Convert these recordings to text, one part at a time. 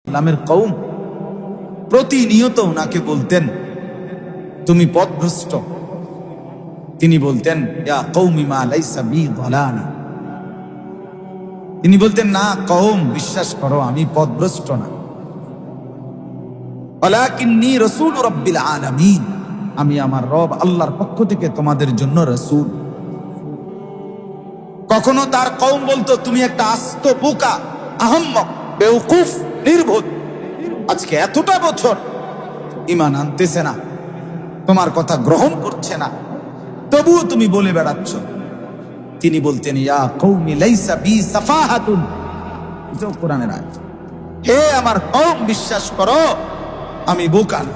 ইসলামের কওম প্রতিনিয়ত ওনাকে বলতেন তুমি পথভ্রষ্ট। তিনি বলতেন ইয়া কওমি মা লাইসা বি যালালা। তিনি বলতেন না কওম, বিশ্বাস করো আমি পথভ্রষ্ট না। ওয়ালাকিন্নী রাসূল রাব্বিল আলামিন, আমি আমার রব আল্লাহর পক্ষ থেকে তোমাদের জন্য রাসূল। কখনো তার কওম বলতো তুমি একটা আস্ত বোকা, আহম্মক, বেওকুফ, নির্বোধ, আজকে এতটা বছর ঈমান আনতেছে না, তোমার কথা গ্রহণ করছে না, তবুও তুমি বলে বেড়াচ্ছ। তিনি বলতেন ইয়া কওমি লাইসা বি সাফাহাতুন, এটা কোরআনের আয়াত। হে আমার কওম, বিশ্বাস করো আমি বোকা না,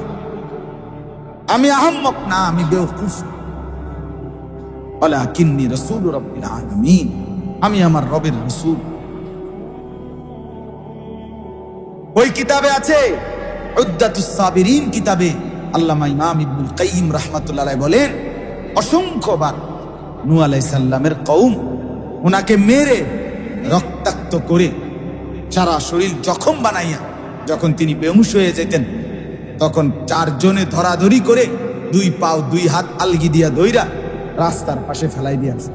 আমি আহম্মক না, আমি বেওকুফ। ওয়ালাকিন্নী রাসূল রাব্বিল আলামিন, আমি আমার রবের রাসূল। ওই কিতাবে আছে উদ্দাতুস সাবিরিন কিতাবে আল্লামা ইমাম ইবনুল কাইয়িম রাহমাতুল্লাহ আলাইহি বলেন অসংখ্যবার নূহ আলাইহিস সালামের কওম ওনাকে মেরে রক্তাক্ত করে সারা শরীর জখম বানাইয়া যখন তিনি বেহুশ হয়ে যেতেন তখন চারজনে ধরাধরি করে দুই পাও দুই হাত আলগি দিয়া দইরা রাস্তার পাশে ফেলাই দিয়ে আসে।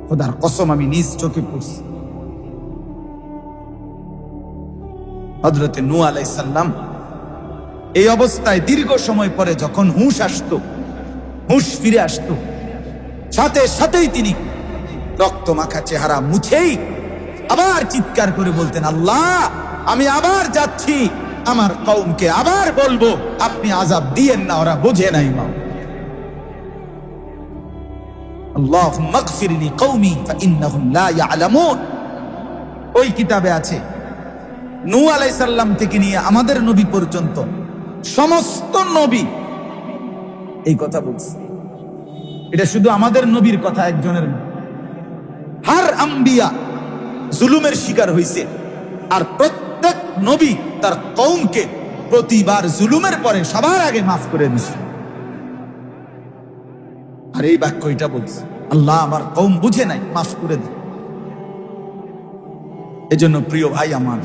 খোদার কসম আমি নিজ চোখে পড়ছি। হযরতে নূহ আলাইহিস সালাম এই অবস্থায় দীর্ঘ সময় পরে যখন হুঁশ আসতো, হুঁশ ফিরে আসতো, সাথে সাথেই তিনি রক্ত মাখা চেহারা মুছেই আবার চিৎকার করে বলতেন আল্লাহ আমি আবার যাচ্ছি, আমার কওমকে আবার বলবো আপনি আযাব দিয়েন না, ওরা বোঝে নাই। মা আল্লাহুম্মা গফির লি কওমি ফাইন্নাহুম লা ইয়ালামুন। ওই কিতাবে আছে নূহ আলাইহিস সালাম থেকে নিয়ে আমাদের নবী পর্যন্ত সমস্ত নবী এই কথা বলছে। এটা শুধু আমাদের নবীর কথা একজনের না, হার আম্বিয়া জুলুমের শিকার হয়েছে, আর প্রত্যেক নবী তার কওমকে প্রতিবার জুলুমের পরে সবার আগে মাফ করে দিয়েছে। আর এই বাক্য এটা বলছে আল্লাহ আমার কওম বুঝে নাই, মাফ করে দেন। এজন্য প্রিয় ভাই আমার,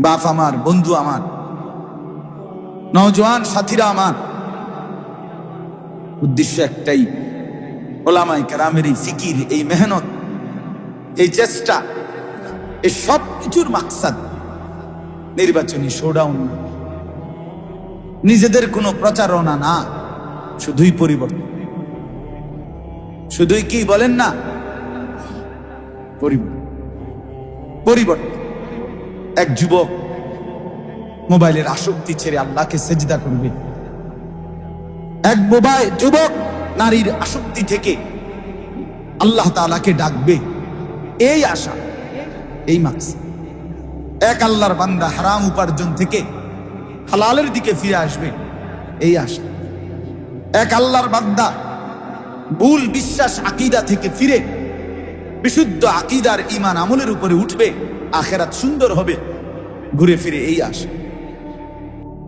বাপ আমার, বন্ধু আমার, নওজোয়ান সাথীরা আমার, উদ্দেশ্য একটাই, ওলামায়ে কেরামের এই ফিকির, এই মেহনত, এই চেষ্টা, এই সব কিছুর মাকসাদ নির্বাচনী শোডাউন না, নিজেদের কোনো প্রচারণা না, শুধুই পরিবর্তন। শুধুই কি বলেন না, পরিবর্তন। এক যুবক মোবাইলের আসক্তি ছেড়ে আল্লাহকে সেজদা করবে, এক যুবক নারীর আসক্তি থেকে আল্লাহ তাআলাকে ডাকবে, এই আশা, এই মাকসাদ। এক আল্লাহর বান্দা হারাম উপার্জন থেকে হালালের দিকে ফিরে আসবে, এই আশা। এক আল্লাহর বান্দা ভুল বিশ্বাস আকীদা থেকে ফিরে বিশুদ্ধ আকীদার ঈমান আমলের উপরে উঠবে, আখিরাত সুন্দর হবে, ঘুরে ফিরে এই আশা।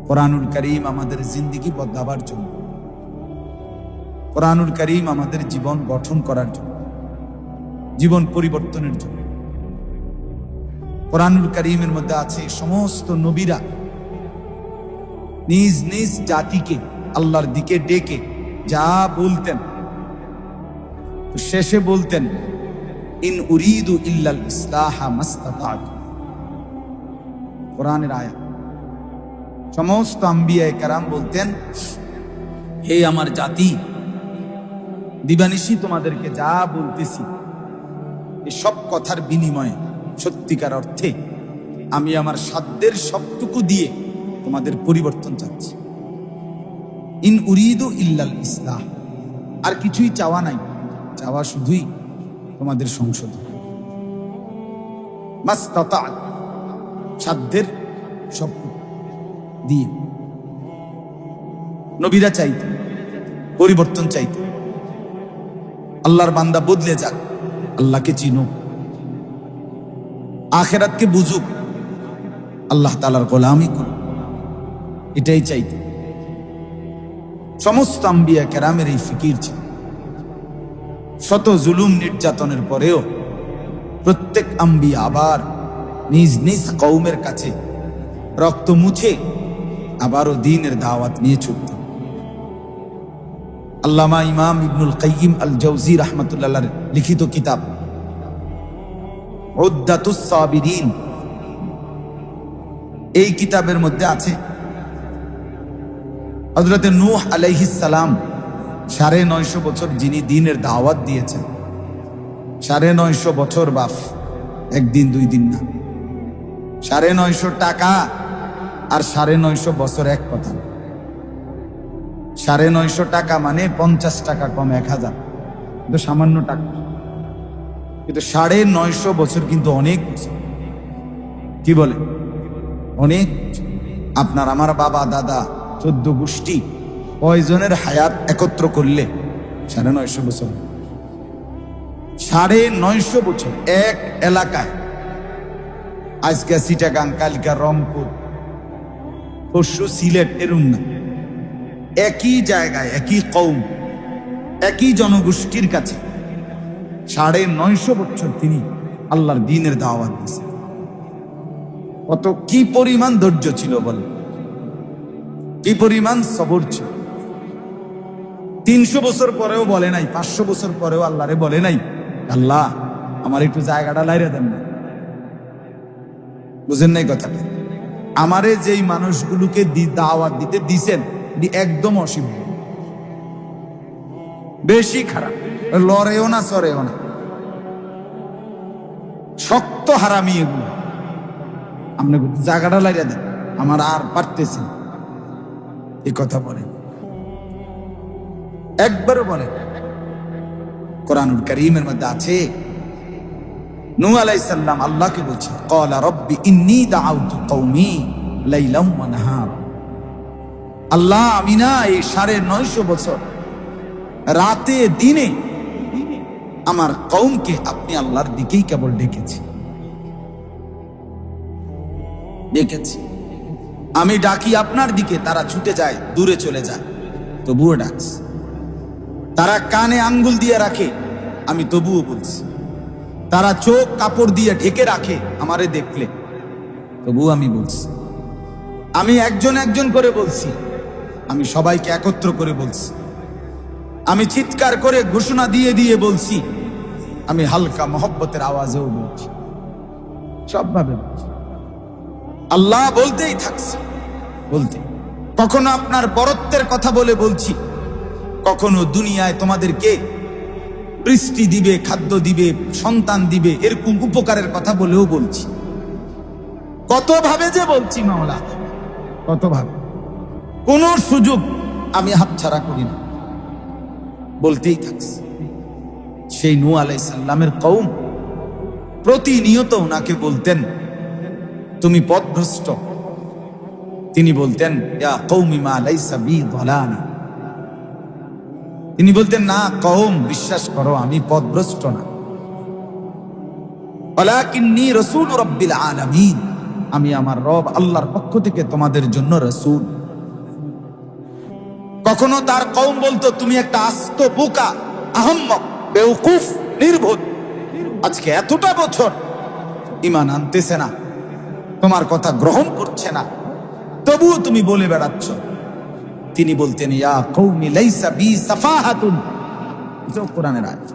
কোরআনুল কারীম আমাদের জিন্দেগি বদলাবার জন্য, কোরআনুল কারীম আমাদের জীবন গঠন করার জন্য, জীবন পরিবর্তনের জন্য। কোরআনুল কারীমের মধ্যে আছে সমস্ত নবীরা নিজ নিজ জাতিকে আল্লাহর দিকে ডেকে যা বলতেন, শেষে বলতেন ইন উরিদু ইল্লাল ইসলাহা মাসতাতা'তু। কোরআনের আয়াত। সমস্ত আম্বিয়ায়ে কেরাম বলতেন হে আমার জাতি, দিবানিশি তোমাদেরকে যা বলতেছি এই সব কথার বিনিময়ে সত্যিকার অর্থে আমি আমার সাধ্যের সবটুকু দিয়ে তোমাদের পরিবর্তন চাচ্ছি। ইন উরিদু ইল্লাল ইসলাহ, আর কিছুই চাওয়া নাই, চাওয়া শুধুই তোমাদের সংশোধন। মাসতাতা'তু, সাধ্যের সবটুকু দিয়ে। নবীরা চাইতেন পরিবর্তন, চাইতেন আল্লাহর বান্দা বদলে যাক, আল্লাহকে চিনুক, আখিরাতকে বুঝুক, আল্লাহ তাআলার গোলামি করুক, এটাই চাইতেন। সমস্ত আম্বিয়া কেরামের এই ফিকির ছিল। শত জুলুম নির্যাতনের পরেও প্রত্যেক আম্বিয়া আবার নিজ নিজ কওমের কাছে রক্ত মুছে আবারও দ্বীনের দাওয়াত নিয়ে ছুটতেন। আল্লামা ইমাম ইবনুল কাইয়িম আল জাওজি রাহমাতুল্লাহ লিখিত কিতাব উদ্দাতুস সাবিরিন, এই কিতাবের মধ্যে আছে হযরতে নূহ আলাইহিস সালাম 950 বছর যিনি দ্বীনের দাওয়াত দিয়েছেন, 950 বছর বাপ, একদিন দুই দিন না, 950 টাকা আর 950 বছর এক কথা। 950 টাকা মানে 50 টাকা কম 1000, কিন্তু সামান্য টাকা, কিন্তু 950 বছর কিন্তু অনেক। কি বলে অনেক? আপনার আমার বাবা দাদা 14 গোষ্ঠী কয়জনের হায়াত একত্র করলে 950 বছর। 950 বছর এক এলাকায়, আজকে চিটাগাং, কালকা রংপুর, পরশু সিলেট, এরম না, একই জায়গায় একই কওম একই জনগোষ্ঠীর কাছে 950 বছর তিনি আল্লাহর দ্বীনের দাওয়াত দিয়েছেন। কত কি পরিমাণ ধৈর্য ছিল বলে, কি পরিমাণ সবর ছিল। 300 বছর পরেও বলে নাই, 500 বছর পরেও আল্লাহরে বলে নাই, আল্লাহ আমার একটু জায়গাটা লাইরে দেন না। বুঝেন নাই কথাটা? আমারে যেই মানুষগুলোকে দাওয়াত দিতে দিছেন একদম অসীম, বেশি খারাপ, লড়েও না সরেও না, শক্ত হারামি এগুলো। আপনি জায়গাটা লাইরে দেন, আমার আর পারতেছি এই কথা বলেন, একবারও বলেন। কোরআনুল কারীমের মধ্যে আছে নূহ আলাইহিস সালাম আল্লাহকে বলছে, ক্বালা রাব্বি ইন্নী দাআউতু কওমি লাইলাম ওয়া নাহারা। আল্লাহ আমি না এই 950 বছর রাতে দিনে আমার কওমকে আপনি আল্লাহর দিকেই কেবল ডেকেছি। আমি ডাকি আপনার দিকে, তারা ছুটে যায়, দূরে চলে যায়, তবুও ডাকছি। তারা কানে আঙ্গুল দিয়ে রাখে, আমি তবুও বলছি। তারা চোখ কাপড় দিয়ে ঢেকে রাখে আমারে দেখলে, তবুও আমি বলছি। আমি একজন একজন করে বলছি, আমি সবাইকে একত্র করে বলছি, আমি চিৎকার করে ঘোষণা দিয়ে দিয়ে বলছি, আমি হালকা মহব্বতের আওয়াজেও বলছি, সবভাবে বলছি। আল্লাহ বলতেই থাকছে, বলতে। কখনো আপনার বরত্বের কথা বলে বলছি, কখনো দুনিয়ায় তোমাদেরকে বৃষ্টি দিবে, খাদ্য দিবে, সন্তান দিবে, এরকম উপকারের কথা বলেও বলছি। কত ভাবে যে বলছি মাওলা, কত ভাবে, কোন সুযোগ আমি হাতছাড়া করি না, বলতেই থাকছি। সেই নূহ আলাইহিস সালামের কওম প্রতিনিয়ত ওনাকে বলতেন তুমি পথভ্রষ্ট। তিনি বলতেন ইয়া কওমি মা লাইসা বি যালানা। তিনি বলতেন না কওম, বিশ্বাস করো আমি পথভ্রষ্ট না, ওয়ালাকিন্নী রাসূল রাব্বিল আলামিন, আমি আমার রব আল্লাহর পক্ষ থেকে তোমাদের জন্য রাসূল। কখনো তার কওম বলতো তুমি একটা আস্ত বোকা, আহম্মক, বেওকুফ, নির্বোধ, আজকে এতটা বছর ঈমান আনতেছে না, তোমার কথা গ্রহণ করছে না, তবুও তুমি বলে বেড়াচ্ছ। তিনি বলতেন ইয়া কওমি লাইসা বি সাফাহাতুন, কোরআনের আয়াত,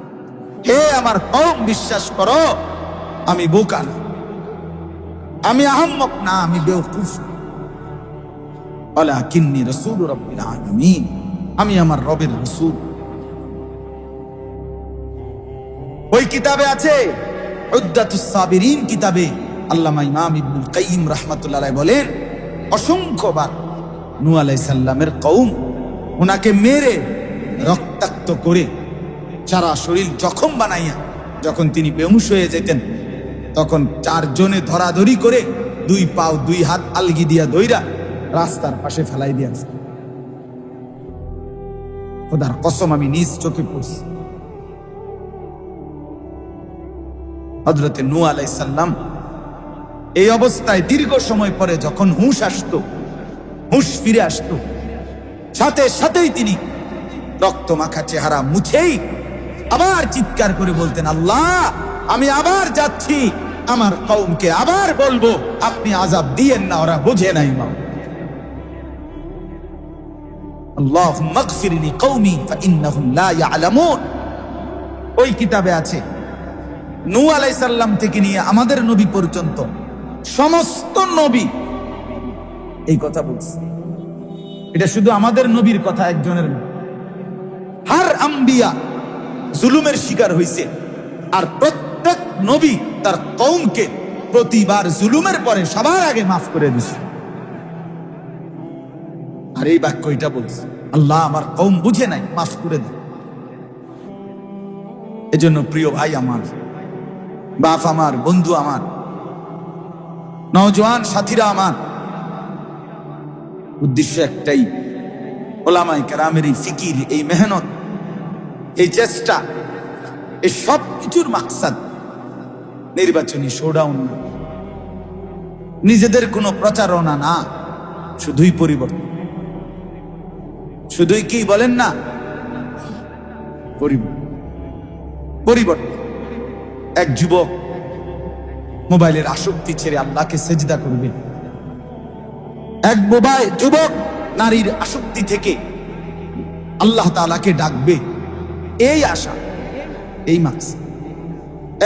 হে আমার কওম বিশ্বাস করো আমি বোকা না, আমি আহম্মক না, আমি বেওকুফ, ওয়ালাকিন্নী রাসূল রাব্বিল আলামিন, আমি আমার রবের রাসূল। ওই কিতাবে আছে উদ্দাতুস সাবিরিন কিতাবে আল্লামা ইমাম ইবনুল কাইয়িম রাহমাতুল্লাহ আলাইহি বলেন, অসংখ্যবার নূহ আলাইহিস সালামের কওম ওনাকে মেরে রক্তাক্ত করে সারা শরীর জখম বানাইয়া যখন তিনি বেহুশ হয়ে যেতেন, তখন 4 জনে ধরাধরি করে 2 পাও 2 হাত আলগি দিয়া দইরা রাস্তার পাশে ফেলাই দিয়েছে। খোদার কসম আমি নিজ চোখে পড়ছি। হযরতে নূহ আলাইহিস সালাম এই অবস্থায় দীর্ঘ সময় পরে যখন হুঁশ আসতো, হুঁশ ফিরে আসতো, সাথে সাথেই তিনি রক্তমাখা চেহারা মুছেই আবার চিৎকার করে বলতেন, আল্লাহ আমি আবার যাচ্ছি, আমার কওমকে আবার বলবো, আপনি আযাব দিয়েন না, ওরা বোঝে নাই। আল্লাহুম্মা গফির লিকওমি ফাইন্নাহুম লা ইয়ালামুন। ওই কিতাবে আছে নূহ আলাইহিস সালাম থেকে নিয়ে আমাদের নবী পর্যন্ত সমস্ত নবী এই কথা বলছে। এটা শুধু আমাদের নবীর কথা একজনের না, হার আম্বিয়া জুলুমের শিকার হয়েছে, আর প্রত্যেক নবী তার কওমকে প্রতিবার জুলুমের পরে সবার আগে মাফ করে দিছে। আর এই বাক্য এটা বলছে, আল্লাহ আমার কওম বুঝে নাই, মাফ করে দেন। এজন্য প্রিয় ভাই আমার, বাপ আমার, বন্ধু আমার, নওজোয়ান সাথীরা আমার, উদ্দেশ্য একটাই, ওলামায়ে কেরামের এই ফিকির, এই মেহনত, এই চেষ্টা, এই সব কিছুর মাকসাদ নির্বাচনী শোডাউন না, নিজেদের কোনো প্রচারণা না, শুধুই পরিবর্তন। শুধুই কি বলেন না, পরিবর্তন। এক যুবক মোবাইলের আসক্তি ছেড়ে আল্লাহকে সেজদা করবে, এক যুবক নারীর আসক্তি থেকে আল্লাহ তাআলাকে ডাকবে, এই আশা, এই মাকসাদ।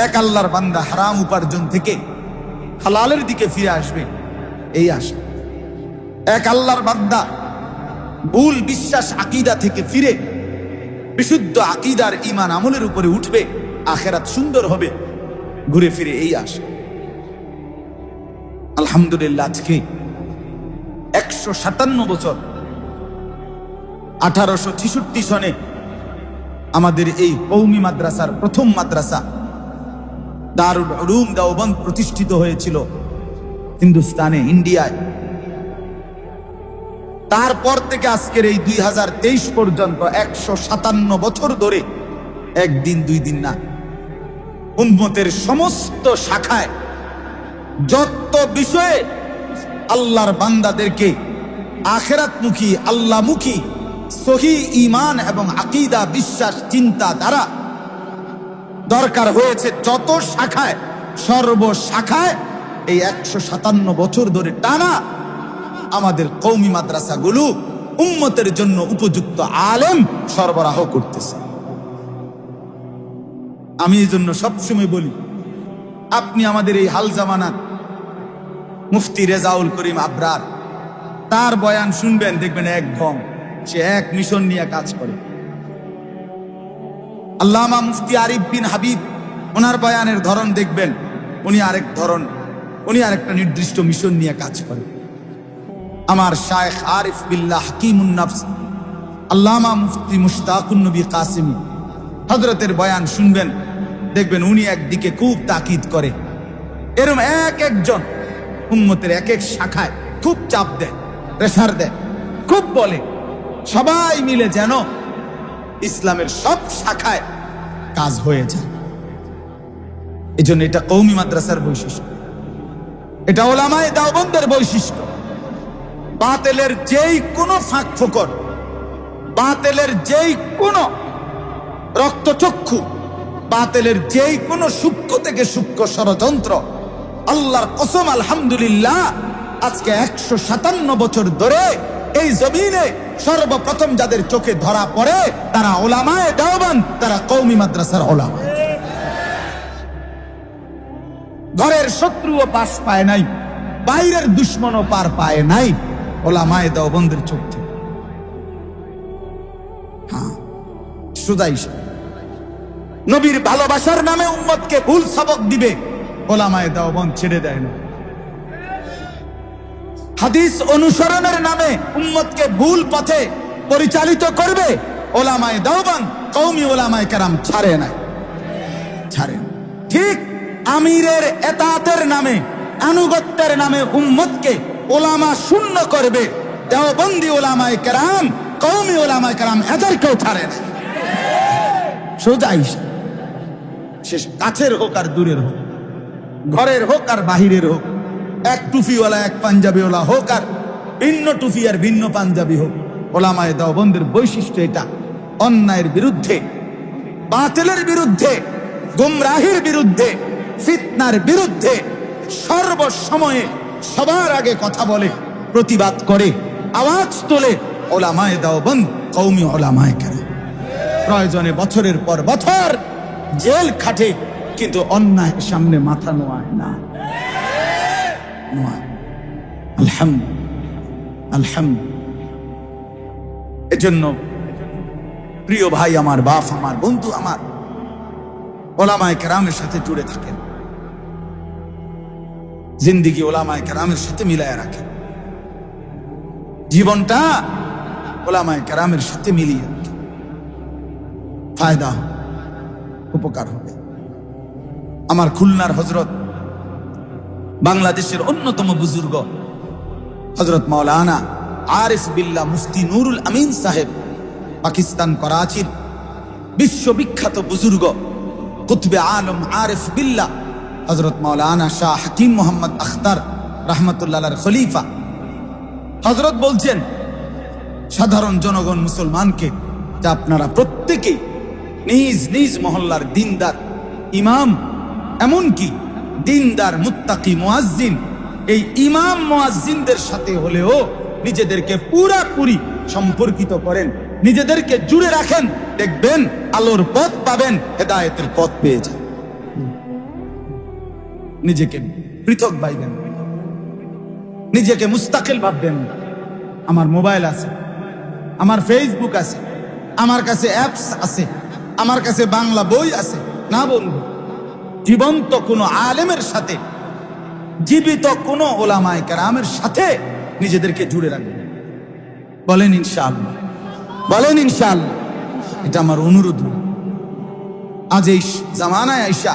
এক আল্লাহর বান্দা হারাম উপার্জন থেকে হালালের দিকে ফিরে আসবে, এই আশা। এক আল্লাহর বান্দা ভুল বিশ্বাস আকীদা থেকে ফিরে বিশুদ্ধ আকীদার ঈমান আমলের উপরে উঠবে, আখিরাত সুন্দর হবে, ঘুরে ফিরে এই আশা। আলহামদুলিল্লাহ, আজকে 157 বছর, 1866 সনে আমাদের এই কওমি মাদ্রাসার প্রথম মাদ্রাসা দারুল উলুম দেওবন্দ প্রতিষ্ঠিত হয়েছিল হিন্দুস্তানে, ইন্ডিয়ায়। তারপর থেকে আজকের এই 2023 পর্যন্ত 157 বছর ধরে একদিন দুই দিন না, উম্মতের সমস্ত শাখায় যত বিষয়ে আল্লাহর বান্দাদেরকে আখিরাতমুখী, আল্লাহমুখী সহি ঈমান এবং আকীদা, বিশ্বাস, চিন্তা দ্বারা দরকার হয়েছে, যত শাখায়, সর্বশাখায় এই 157 বছর ধরে টানা আমাদের কওমি মাদ্রাসাগুলো উম্মতের জন্য উপযুক্ত আলেম সরবরাহ করতেছে। আমি এই জন্য সবসময় বলি, আপনি আমাদের এই হাল জামানার মুফতি রেজাউল করিম আবরার, তার বয়ান শুনবেন, দেখবেন এক ঘম, সে এক মিশন নিয়ে কাজ করে। আল্লামা মুফতি আরিফ বিন হাবিব, ওনার বয়ানের ধরন দেখবেন, উনি আরেক ধরন, উনি আরেকটা নির্দিষ্ট মিশন নিয়ে কাজ করে। আমার শায়েখ আরিফ বিল্লাহ হাকিমুন নফস আল্লামা মুফতি মুশতাকুন নবী কাসিমি হযরতের বয়ান শুনবেন, দেখবেন উনি একদিকে খুব তাকিদ করে, এরকম এক একজন উম্মতের এক এক শাখায় খুব চাপ দেয়, প্রেসার দেয়, খুব বলে, সবাই মিলে যেন ইসলামের সব শাখায় কাজ হয়ে যায়। এই জন্য এটা কওমি মাদ্রাসার বৈশিষ্ট্য, এটা ওলামায়ে দেওবন্দের বৈশিষ্ট্য। বাতিলের যেই কোনো ফাঁক ফোকর, বাতিলের যেই কোনো রক্তচক্ষু, বাতিলের যেই কোনো সূক্ষ্ম থেকে সূক্ষ্ম ষড়যন্ত্র, আল্লাহর কসম আলহামদুলিল্লাহ, আজকে 157 বছর ধরে এই জমিনে সর্বপ্রথম যাদের চোখে ধরা পড়ে তারা ওলামায়ে দেওবন্দ, তারা কওমি মাদ্রাসার ওলামা। ঘরের শত্রুও পাশ পায় নাই, বাইরের দুশ্মনও পার পায় নাই ওলামায়ে দেওবন্দের চোখ থেকে। হ্যাঁ, সুদাই নবীর ভালোবাসার নামে উম্মতকে ভুল সবক দিবে, ওলামায়ে দেওবন্দ ছেড়ে দেয় না। হাদিস অনুসরণের নামে উম্মতকে ভুল পথে পরিচালিত করবে, ওলামায়ে দেওবন্দ, কওমি ওলামায়ে কেরাম ছাড়ে নাই, ছাড়ে। ঠিক আমিরের এতাতের নামে, আনুগত্যের নামে উম্মতকে ওলামা শূন্য করবে, দেওবন্দি ওলামায়ে কেরাম, কওমি ওলামায়ে কেরাম এদেরকেও ছাড়ে নাই। সোজাই সে কাছের হোক আর দূরের হোক, ঘরের হোক আর বাহিরের হোক, এক টুপিওয়ালা এক পাঞ্জাবিওয়ালা হোক আর ভিন্ন টুপি আর ভিন্ন পাঞ্জাবি হোক, ওলামায়ে দেওবন্দের বৈশিষ্ট্য এটা। অন্যায়ের বিরুদ্ধে, বাতিলের বিরুদ্ধে, গুমরাহির বিরুদ্ধে, ফিতনার বিরুদ্ধে সর্বসময়ে সবার আগে কথা বলে, প্রতিবাদ করে, আওয়াজ তোলে ওলামায়ে দেওবন্দ, কওমি ওলামায়ে কেরাম। প্রয়োজনে বছরের পর বছর জেল খাটে, কিন্তু অন্যায়ের সামনে মাথা নোয়ায় না। আলহামদুলিল্লাহ, আলহামদুলিল্লাহ। এজন্য প্রিয় ভাই আমার, বাপ আমার, বন্ধু আমার, ওলামায়ে কেরামের সাথে জুড়ে থাকেন, জিন্দেগি ওলামায়ে কেরামের সাথে মিলায় রাখেন, জীবনটা ওলামায়ে কেরামের সাথে মিলিয়ে রাখেন, ফায়দা হবে, উপকার হবে। আমার খুলনার হযরত, বাংলাদেশের অন্যতম বুজুর্গ হযরত মাওলানা আরিফ বিল্লাহ মুফতি নুরুল আমিন সাহেব, পাকিস্তান করাচির বিশ্ববিখ্যাত বুজুর্গ কুতবে আলম আরিফ বিল্লাহ হযরত মাওলানা শাহ হাকিম মোহাম্মদ আখতার রাহমাতুল্লাহ আলাইহির খলিফা হযরত বলছেন সাধারণ জনগণ মুসলমানকে যে আপনারা প্রত্যেকেই নিজ নিজ মহল্লার দিনদার ইমাম, এমনকি দিনদার মুত্তাকি মুয়াজ্জিন, এই ইমাম মুয়াজ্জিনদের সাথে হলেও নিজেদেরকে পুরাপুরি সম্পর্কিত করেন, নিজেদেরকে জুড়ে রাখেন, দেখবেন আলোর পথ পাবেন, হেদায়েতের পথ পেয়ে যান। নিজেকে পৃথক ভাববেন, নিজেকে মুস্তাকিল ভাববেন। আমার মোবাইল আছে, আমার ফেসবুক আছে, আমার কাছে অ্যাপস আছে, আমার কাছে বাংলা বই আছে, না বন্ধু, জীবন্ত কোনো আলেমের সাথে, জীবিত কোনো ওলামায়ে কেরামের সাথে নিজেদেরকে জুড়ে রাখবেন। বলেন ইনশাআল্লাহ, বলেন ইনশাআল্লাহ। এটা আমার অনুরোধ। আজ এই জামানায় আইসা,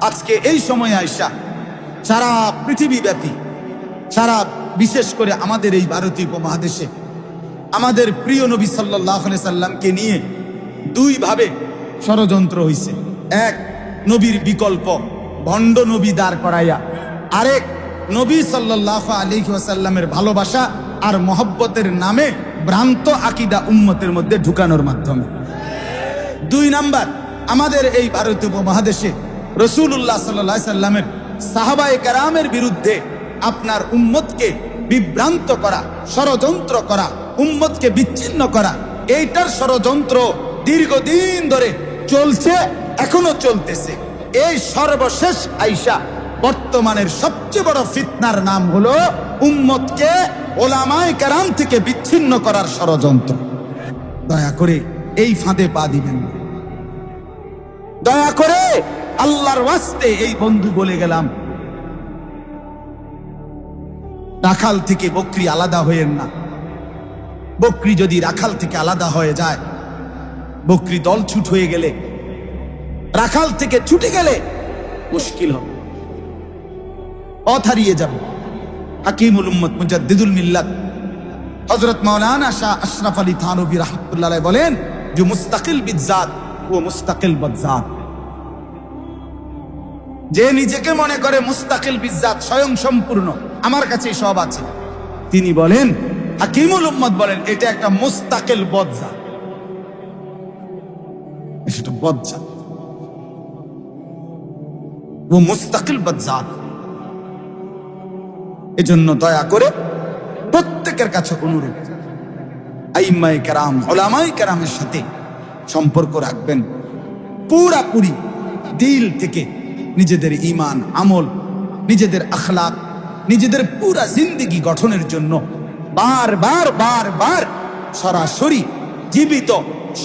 আজকে এই সময়ে আইসা সারা পৃথিবী ব্যাপী, সারা বিশেষ করে আমাদের এই ভারতীয় উপমহাদেশে আমাদের প্রিয় নবী সাল্লাল্লাহু আলাইহি সাল্লামকে নিয়ে দুই ভাবে ষড়যন্ত্র হইছে। এক, নবীর বিকল্প ভণ্ড নবী দাঁড় করাইয়া, আরেক নবী সাল্লাল্লাহু আলাইহি ওয়াসাল্লামের ভালোবাসা আর মহব্বতের নামে ভ্রান্ত আকীদা উম্মতের মধ্যে ঢুকানোর মাধ্যমে। দুই নাম্বার, আমাদের এই ভারতীয় উপমহাদেশে রাসূলুল্লাহ সাল্লাল্লাহু আলাইহি সাল্লামের সাহাবায়ে কেরামের বিরুদ্ধে আপনার উম্মতকে বিভ্রান্ত করা, ষড়যন্ত্র করা, উম্মতকে বিচ্ছিন্ন করা, এইটার ষড়যন্ত্র দীর্ঘদিন ধরে চলছে, এখনো চলতেছে। এই সর্বশেষ আইসা বর্তমানের সবচেয়ে বড় ফিতনার নাম হলো উম্মতকে ওলামায়ে কেরাম থেকে বিচ্ছিন্ন করার ষড়যন্ত্র। দয়া করে এই ফাঁদে পা দিবেন না, দয়া করে আল্লাহর ওয়াস্তে। এই বন্ধু বলে গেলাম, রাখাল থেকে বকরি আলাদা হয়েন না। বকরি যদি রাখাল থেকে আলাদা হয়ে যায়, বকরি দল ছুট হয়ে গেলে, রাখাল থেকে ছুটে গেলে মুশকিল হবে, পথ হারিয়ে যাবে। হাকিমুল উম্মত মুজাদ্দিদুল মিল্লাত হযরত মাওলানা শাহ আশরাফ আলী থানভী রাহমাতুল্লাহ আলাইহি বলেন যে মুস্তাকিল বিজাত ও মুস্তাকিল বদজাত, যে নিজেকে মনে করে মুস্তাকিল বিজাত, স্বয়ং সম্পূর্ণ, আমার কাছে সব আছে, তিনি বলেন, হাকিমুল উম্মত বলেন, এটা একটা মুস্তাকিল বদজাত, এটা বদজাত, ও মুস্তাকিল বদজাত। এজন্য দয়া করে প্রত্যেকের কাছে অনুরোধ, আইম্মায়ে কেরাম, উলামায়ে কেরামের সাথে সম্পর্ক রাখবেন, পুরাপুরি দিল থেকে নিজেদের ঈমান, আমল, নিজেদের আখলাক, নিজেদের পুরা জিন্দেগি গঠনের জন্য বারবার বারবার সরাসরি জীবিত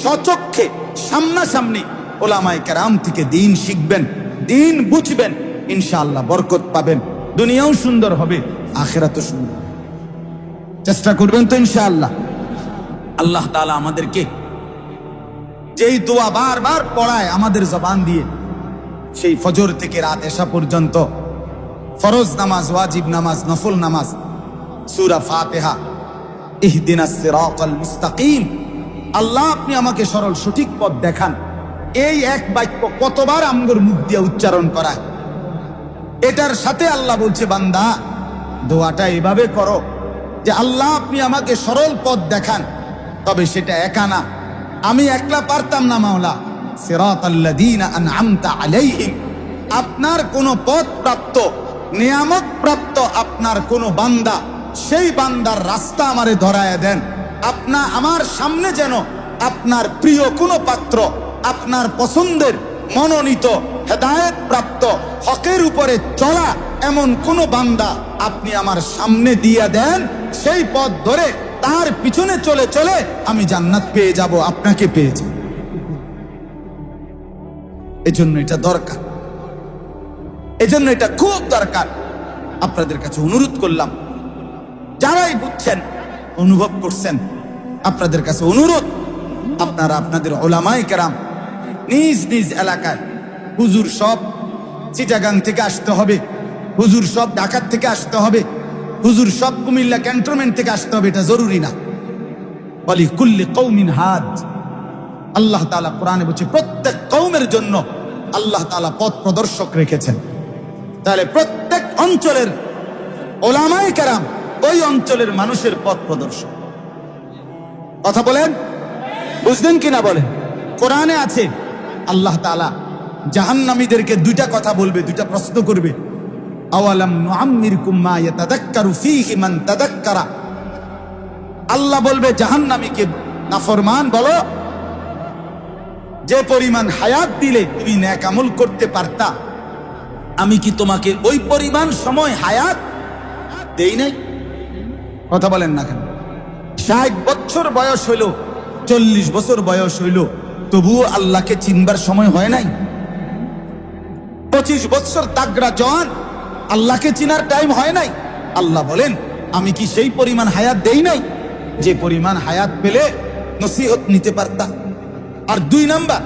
সচক্ষে সামনাসামনি উলামায়ে কেরাম থেকে দ্বীন শিখবেন, দ্বীন বুঝবেন, ইনশাআল্লাহ বরকত পাবেন, দুনিয়াও সুন্দর হবে, আখিরাতও সুন্দর। চেষ্টা করবেন তো ইনশাআল্লাহ। আল্লাহ তাআলা আমাদেরকে যেই দোয়া বারবার পড়ায় আমাদের জবান দিয়ে, সেই ফজর থেকে রাত এশা পর্যন্ত ফরজ নামাজ, ওয়াজিব নামাজ, নফল নামাজ, সূরা ফাতিহা, ইহদিনাস সিরাতাল মুস্তাকিম, আল্লাহ আপনি আমাকে সরল সঠিক পথ দেখান, এই এক বাক্য কতবার আমগর মুখ দিয়ে উচ্চারণ করায়। এটার সাথে আল্লাহ বলছে, বান্দা দোয়াটা এভাবে করো যে আল্লাহ আপনি আমাকে সরল পথ দেখান, তবে সেটা একা না, আমি একলা পারতাম না মাওলা, সিরাতাল্লাযীনা আনআমতা আলাইহিম, আপনার কোন পদ প্রাপ্ত নিয়ামত প্রাপ্ত আপনার কোন বান্দা, সেই বান্দার রাস্তা আমারে ধরায় দেন। আমার সামনে যেন আপনার প্রিয় কোনো পাত্র, আপনার পছন্দের মনোনীত হেদায়েত প্রাপ্ত হকের উপরে চলা এমন কোন বান্দা আপনি আমার সামনে দিয়ে দেন, সেই পথ ধরে তার পিছনে চলে চলে আমি জান্নাত পেয়ে যাব, আপনাকে পেয়ে যাব। এজন্য এটা দরকার, এজন্য এটা খুব দরকার। আপনাদের কাছে অনুরোধ করলাম, যারাই বুঝছেন অনুভব করছেন, আপনাদের কাছে অনুরোধ, আপনারা আপনাদের ওলামায়ে কেরাম নিজ নিজ এলাকায়, হুজুর সব চিটাগাং থেকে আসতে হবে, হুজুর সব ঢাকা থেকে আসতে হবে, হুজুর সব কুমিল্লা ক্যান্টনমেন্ট থেকে আসতে হবে, এটা জরুরি না। ওয়ালি কুল্লি কওমিন হাদ, আল্লাহ তাআলা কোরআনে বলছে প্রত্যেক কওমের জন্য আল্লাহ তাআলা পথ প্রদর্শক রেখেছেন। তাহলে প্রত্যেক অঞ্চলের ওলামায়ে কেরাম ওই অঞ্চলের মানুষের পথ প্রদর্শক। কথা বলেন, বুঝলেন কিনা বলেন? কোরআনে আছে আল্লাহ তাআলা জাহান্নামীদেরকে দুইটা কথা বলবে, দুইটা প্রশ্ন করবে। আওয়ালাম নুআম্মিরকুম মা ইয়াতাযাক্কারু ফীহি মান তাযাক্কারা, আল্লাহ বলবে জাহান্নামীকে, নাফরমান বলো, যে পরিমাণ হায়াত দিলে তুমি নেক আমল করতে পারতা, আমি কি তোমাকে ওই পরিমাণ সময় হায়াত দেই নাই? কথা বলেন না কেন? 60 বছর বয়স হইল, 40 বছর বয়স হইল, তবুও আল্লাহকে চিনবার সময় হয় নাই। 25 বছর তাগড়া জওয়ান, আল্লাহকে চিনার টাইম হয় নাই। আল্লাহ বলেন আমি কি সেই পরিমাণ হায়াত দেই নাই, যে পরিমাণ হায়াত পেলে নসিহত নিতে পারতা? আর 2 নাম্বার,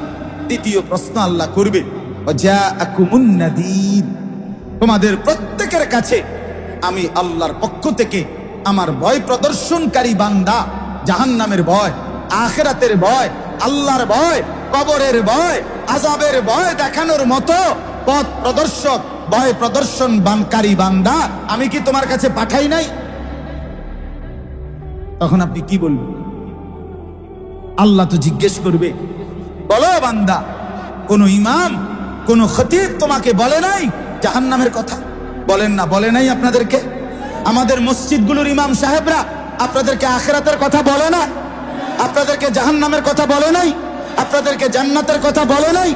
দ্বিতীয় প্রশ্ন আল্লাহ করবে, ওয়াজাআকুমুন নাযীর, তোমাদের প্রত্যেকের কাছে আমি আল্লাহর পক্ষ থেকে আমার ভয় প্রদর্শনকারী বান্দা, জাহান্নামের ভয়, আখিরাতের ভয়, আল্লাহর ভয়, কবরের ভয়, আযাবের ভয় দেখানোর মতো পথ প্রদর্শক, ভয় প্রদর্শন বানকারী বান্দা আমি কি তোমার কাছে পাঠাই নাই? তখন আপনি কি বলবেন? আল্লাহ তো জিজ্ঞেস করবে, বলো বান্দা, কোন ইমাম, কোন খতিব তোমাকে বলে নাই জাহান্নামের কথা? বলেন না, বলে নাই আপনাদেরকে? আমাদের মসজিদগুলোর ইমাম সাহেবরা আপনাদেরকে আখিরাতের কথা বলে না? আপনাদেরকে জাহান্নামের কথা বলে নাই? আপনাদেরকে জান্নাতের কথা বলে নাই?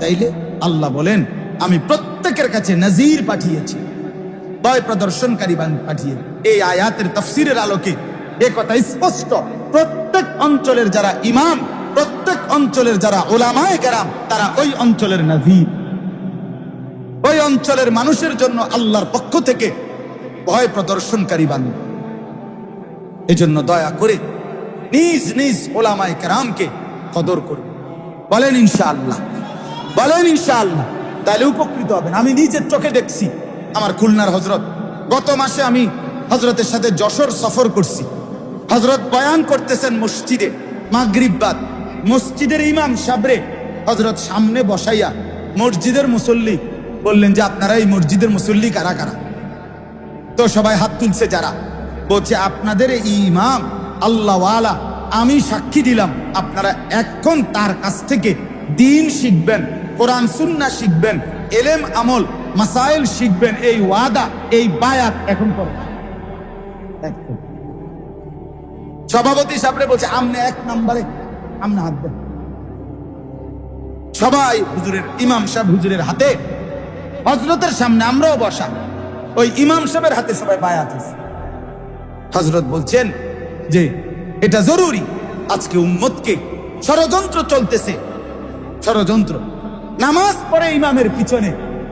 তাইলে আল্লাহ বলেন আমি প্রত্যেকের কাছে নজির পাঠিয়েছি, ভয় প্রদর্শনকারী পাঠিয়ে। এই আয়াতের তাফসীরের আলোকে এই কথা স্পষ্ট, প্রত্যেক অঞ্চলের যারা ইমাম, প্রত্যেক অঞ্চলের যারা উলামায়ে কেরাম, তারা ওই অঞ্চলের নজির, ওই অঞ্চলের মানুষের জন্য আল্লাহর পক্ষ থেকে ভয় প্রদর্শনকারী বান্দা। এজন্য দয়া করে নিজ নিজ উলামায়ে কেরামকে কদর করুন। বলেন ইনশাআল্লাহ, বলেন ইনশাআল্লাহ, তাহলে উপকৃত হবেন। আমি নিজের চোখে দেখছি, আমার খুলনার হযরত, গত মাসে আমি হযরতের সাথে যশোর সফর করছি। হযরত বয়ান করতেছেন মসজিদে, মাগরিব বাদ, মসজিদের ইমাম সাবরে হযরত সামনে বসাইয়া মসজিদের মুসল্লি বললেন যে আপনারা এই মসজিদের মুসল্লি কারা কারা? তো সবাই হাত তুলছে যারা, বলছে আপনাদের এই ইমাম আল্লাহওয়ালা, আমি সাক্ষী দিলাম আপনারা এখন তার কাছ থেকে দ্বীন শিখবেন, কোরআন সুন্নাহ শিখবেন, এলেম আমল মাসাইল শিখবেন, এই ওয়াদা, এই বায়াত এখন করেন। সভাপতি সাহেবরে বলছে আমনে 1 নম্বরে আমনে হাত দেন। সবাই হুজুরের, ইমাম সাহেব হুজুরের হাতে, হযরতের সামনে আমরাও বসা, ওই ইমাম সাহেবের হাতে সবাই বায়াত হয়েছে। হযরত বলছেন যে এটা জরুরি, আজকে উম্মতকে ষড়যন্ত্র চলতেছে, ষড়যন্ত্র। নামাজ পড়ে ইমামের পিছনে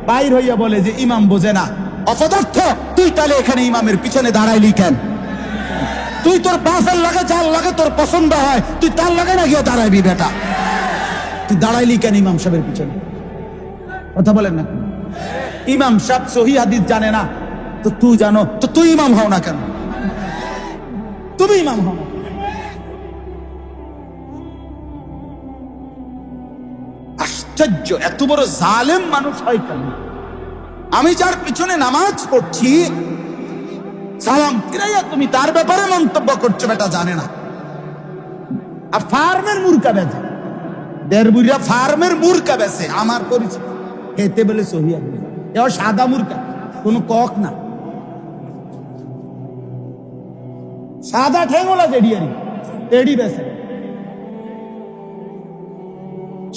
বাইর হইয়া বলে যে ইমাম বোঝে না, অপদার্থ, তুই তাহলে এখানে ইমামের পিছনে দাঁড়াইলি কেন? তুই তোর বাসের লাগে, যার লাগে তোর পছন্দ হয়, তুই তার লাগে না গিয়ে দাঁড়াইবি বেটা, তুই দাঁড়াইলি কেন ইমাম সাহেবের পিছনে? কথা বলেন না? ইমাম সাহেব সহিহ হাদিস জানে না, তো তুই জানো, তো তুই ইমাম হও না কেন? তুমি ইমাম হও না। আশ্চর্য, এত বড় জালেম মানুষ হয় কেন? আমি যার পিছনে নামাজ পড়ছি, সালাম ফিরাইয়া তুমি তার ব্যাপারে মন্তব্য করছো, বেটা জানে না। আর ফার্মের মুরগা বেচে, দেড় বুড়িয়া ফার্মের মুরগা বেচে, আমার পরিচিত হেতে বলে সহি হাদিস। এবার সাদা মুরগা, কোনো কক না, সাদা ঠেঙ্গলা জেডিয়ারি এডি বেসে,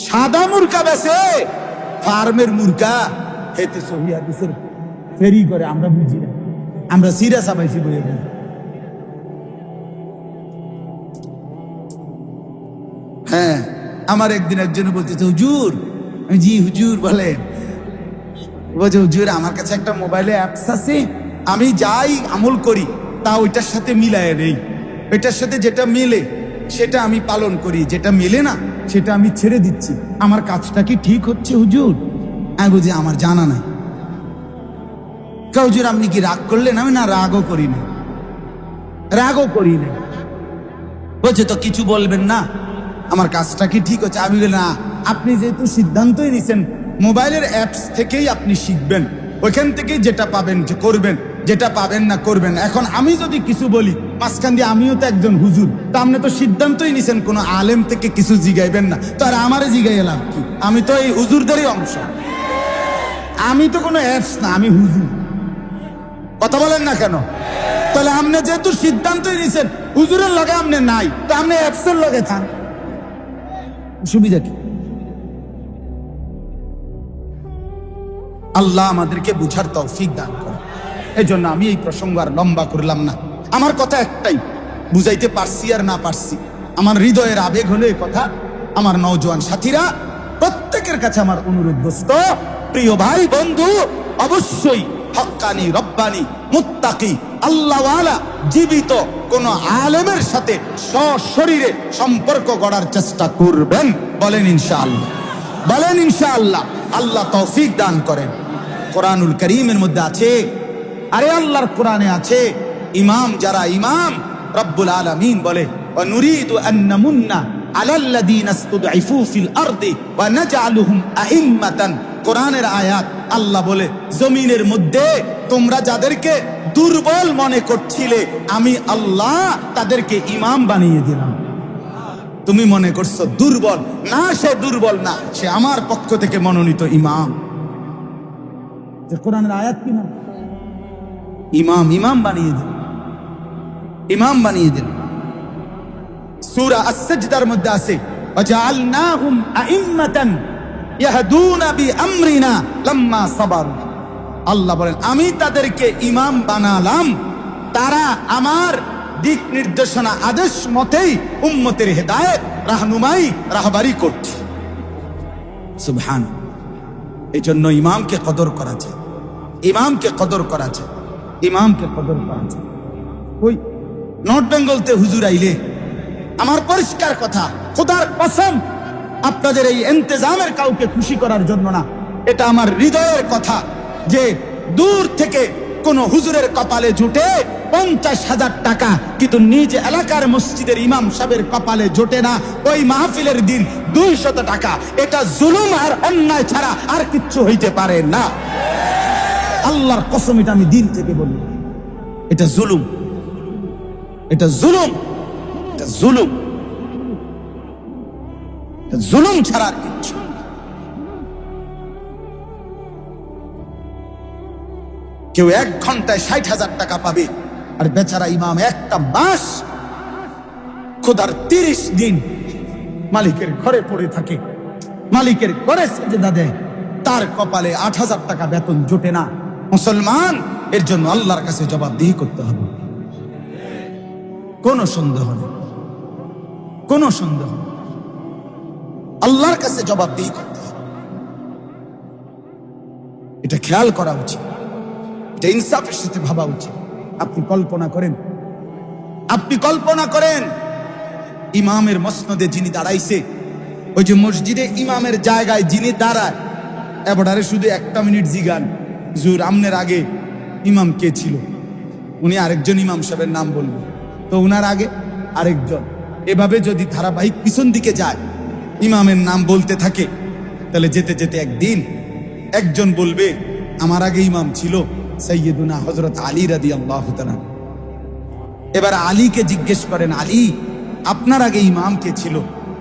সাদা মুরগা বেসে, ফার্মের মুরগা হেতে সহি হাদিসের ফেরি করে। আমরা বুঝি না, আমরা সিরিয়াস আবাইছি বলে বুঝি। হ্যাঁ, আমার একদিন একজন বলতেছে, হুজুর। আমি জি হুজুর বলেন। বলছে, হুজুর আমার কাছে একটা মোবাইলে অ্যাপস আছে, আমি যাই আমল করি তা ওইটার সাথে মিলায় নেই, ওইটার সাথে যেটা মেলে সেটা আমি পালন করি, যেটা মেলে না সেটা আমি ছেড়ে দিচ্ছি। আমার কাজটা কি ঠিক হচ্ছে হুজুর? আমি বুঝি আমার জানা নাই। হুজুর আপনি কি রাগ করলেন? আমি না রাগও করি না, রাগও করি না। বলছে তো কিছু বলবেন না, আমার কাজটা কি ঠিক হচ্ছে? আমি বলি না, আপনি যেহেতু সিদ্ধান্তই নিছেন মোবাইলের অ্যাপস থেকেই আপনি শিখবেন, ওইখান থেকেই যেটা পাবেন যে করবেন, যেটা পাবেন না করবেন। এখন আমি যদি কিছু বলি মাঝখান দিয়ে, আমিও তো একজন হুজুর, তা আপনি তো সিদ্ধান্তই নিছেন কোনো আলেম থেকে কিছু জিগাইবেন না, তো আর আমারে জিগাই এলাম কি? আমি তো এই হুজুরদেরই অংশ, আমি তো কোনো অ্যাপস না, আমি হুজুর। কথা বলেন না কেন? তাহলে আপনি যেহেতু সিদ্ধান্তই নিছেন হুজুরের লগে আপনি নাই, তো আপনি অ্যাপসের লগে থান, সুবিধা কি? আল্লাহ আমাদেরকে বুঝার তৌফিক দান করে। এই জন্য আমি এই প্রসঙ্গ আর লম্বা করলাম না। আমার কথা একটাই, বুঝাইতে পারছি আর না পারছি, আমার হৃদয়ের আবেগ হলো এই কথা। আমার নওজোয়ান সাথীরা, প্রত্যেকের কাছে আমার অনুরোধ, দোস্ত, প্রিয় ভাই বন্ধু, অবশ্যই হক্কানি, রব্বানি, মুত্তাকি, আল্লাহওয়ালা জীবিত কোন আলেমের সাথে সশরীরে সম্পর্ক গড়ার চেষ্টা করবেন। বলেন ইনশাআল্লাহ, বলেন ইনশাআল্লাহ। আল্লাহ তৌফিক দান করেন। কোরআনুল কারীমের মধ্যে আছে, আরে আল্লাহর কোরআনে আছে, ইমাম যারা ইমাম, রব্বুল আলামিন বলে, ওয়া নুরিদু আন নামুন্না আলাল্লাযীনা ইসতুদঈফু ফিল আরদি ওয়া নাজআলুহুম আইম্মাতান। কোরআনের আয়াত, আল্লাহ বলে, জমিনের মধ্যে তোমরা যাদেরকে দুর্বল মনে করছিলে, আমি আল্লাহ তাদেরকে ইমাম বানিয়ে দিলাম। তুমি মনে করছো দুর্বল, না, সে দুর্বল না, সে আমার পক্ষ থেকে মনোনীত ইমাম। কোরআনের আয়াত কি না? ইমাম, ইমাম বানিয়ে দিন, ইমাম বানিয়ে দিন। সূরা আস-সাজদার মধ্যে আছে, ওয়াজআলনাহুম আইম্মাতান ইয়াহদুনা বিআমরিনা লাম্মা সাবারু। আল্লাহ বলেন, আমি তাদেরকে ইমাম বানালাম, তারা আমার দিক নির্দেশনা আদেশ মতেই উম্মতের হেদায়েত, রাহনুমাই, রাহবারি করছে। সুবহান। এই জন্য ইমামকে কদর করা যায়, ইমামকে কদর করা যায়, ইমামকে কদর করা যায়। ওই নর্থ বেঙ্গলতে হুজুর আইলে, আমার পরিষ্কার কথা, খোদার কসম, আপনাদের এই ইন্তেজামের কাউকে খুশি করার জন্য না, এটা আমার হৃদয়ের কথা, যে দূর থেকে কোন হুজুরের কপালে জুটে 50,000 টাকা, কিন্তু নিজ এলাকার মসজিদের ইমাম সাহেবের কপালে জোটে না ওই মাহফিলের দিন 200 টাকা। এটা জুলুম আর অন্যায় ছাড়া আর কিচ্ছু হইতে পারে না। আল্লাহর কসম, এটা আমি দিন থেকে বলি, এটা জুলুম, এটা জুলুম, এটা জুলুম, এটা জুলুম ছাড়া আর কিচ্ছু। কেউ 1 ঘন্টায় 60,000 টাকা পাবে, আর বেচারা ইমাম একটা মাস খোদার 30 দিন মালিকের ঘরে পড়ে থাকে, মালিকের ঘরে সেজদা দেয়, তার কপালে 8,000 টাকা বেতন জোটে না। মুসলমান, এর জন্য আল্লাহর কাছে জবাবদিহি করতে হবে, কোনো সন্দেহ নেই, কোনো সন্দেহ নেই, আল্লাহর কাছে জবাবদিহি করতে হবে। এটা খেয়াল করা উচিত, এটা ইনসাফের সাথে ভাবা উচিত। আপনি কল্পনা করেন, আপনি কল্পনা করেন, ইমামের মসনদে যিনি দাঁড়াইছে, ওই যে মসজিদে ইমামের জায়গায় যিনি দাঁড়ায়, এবারে শুধু 1 মিনিট জিগান, হুজুর আমনের আগে ইমাম কে ছিল? উনি আরেকজন ইমাম সাহেবের নাম বলবেন, তো উনার আগে আরেকজন, এভাবে যদি ধারাবাহিক পিছন দিকে যায়, ইমামের নাম বলতে থাকে, তাহলে যেতে যেতে একদিন একজন বলবে, আমার আগে ইমাম ছিল সাইয়্যিদুনা হযরত আলী রাদিয়াল্লাহু তাআলা। এবার আলীকে জিজ্ঞেস করেন, আলী আপনার আগে ইমাম কে ছিল?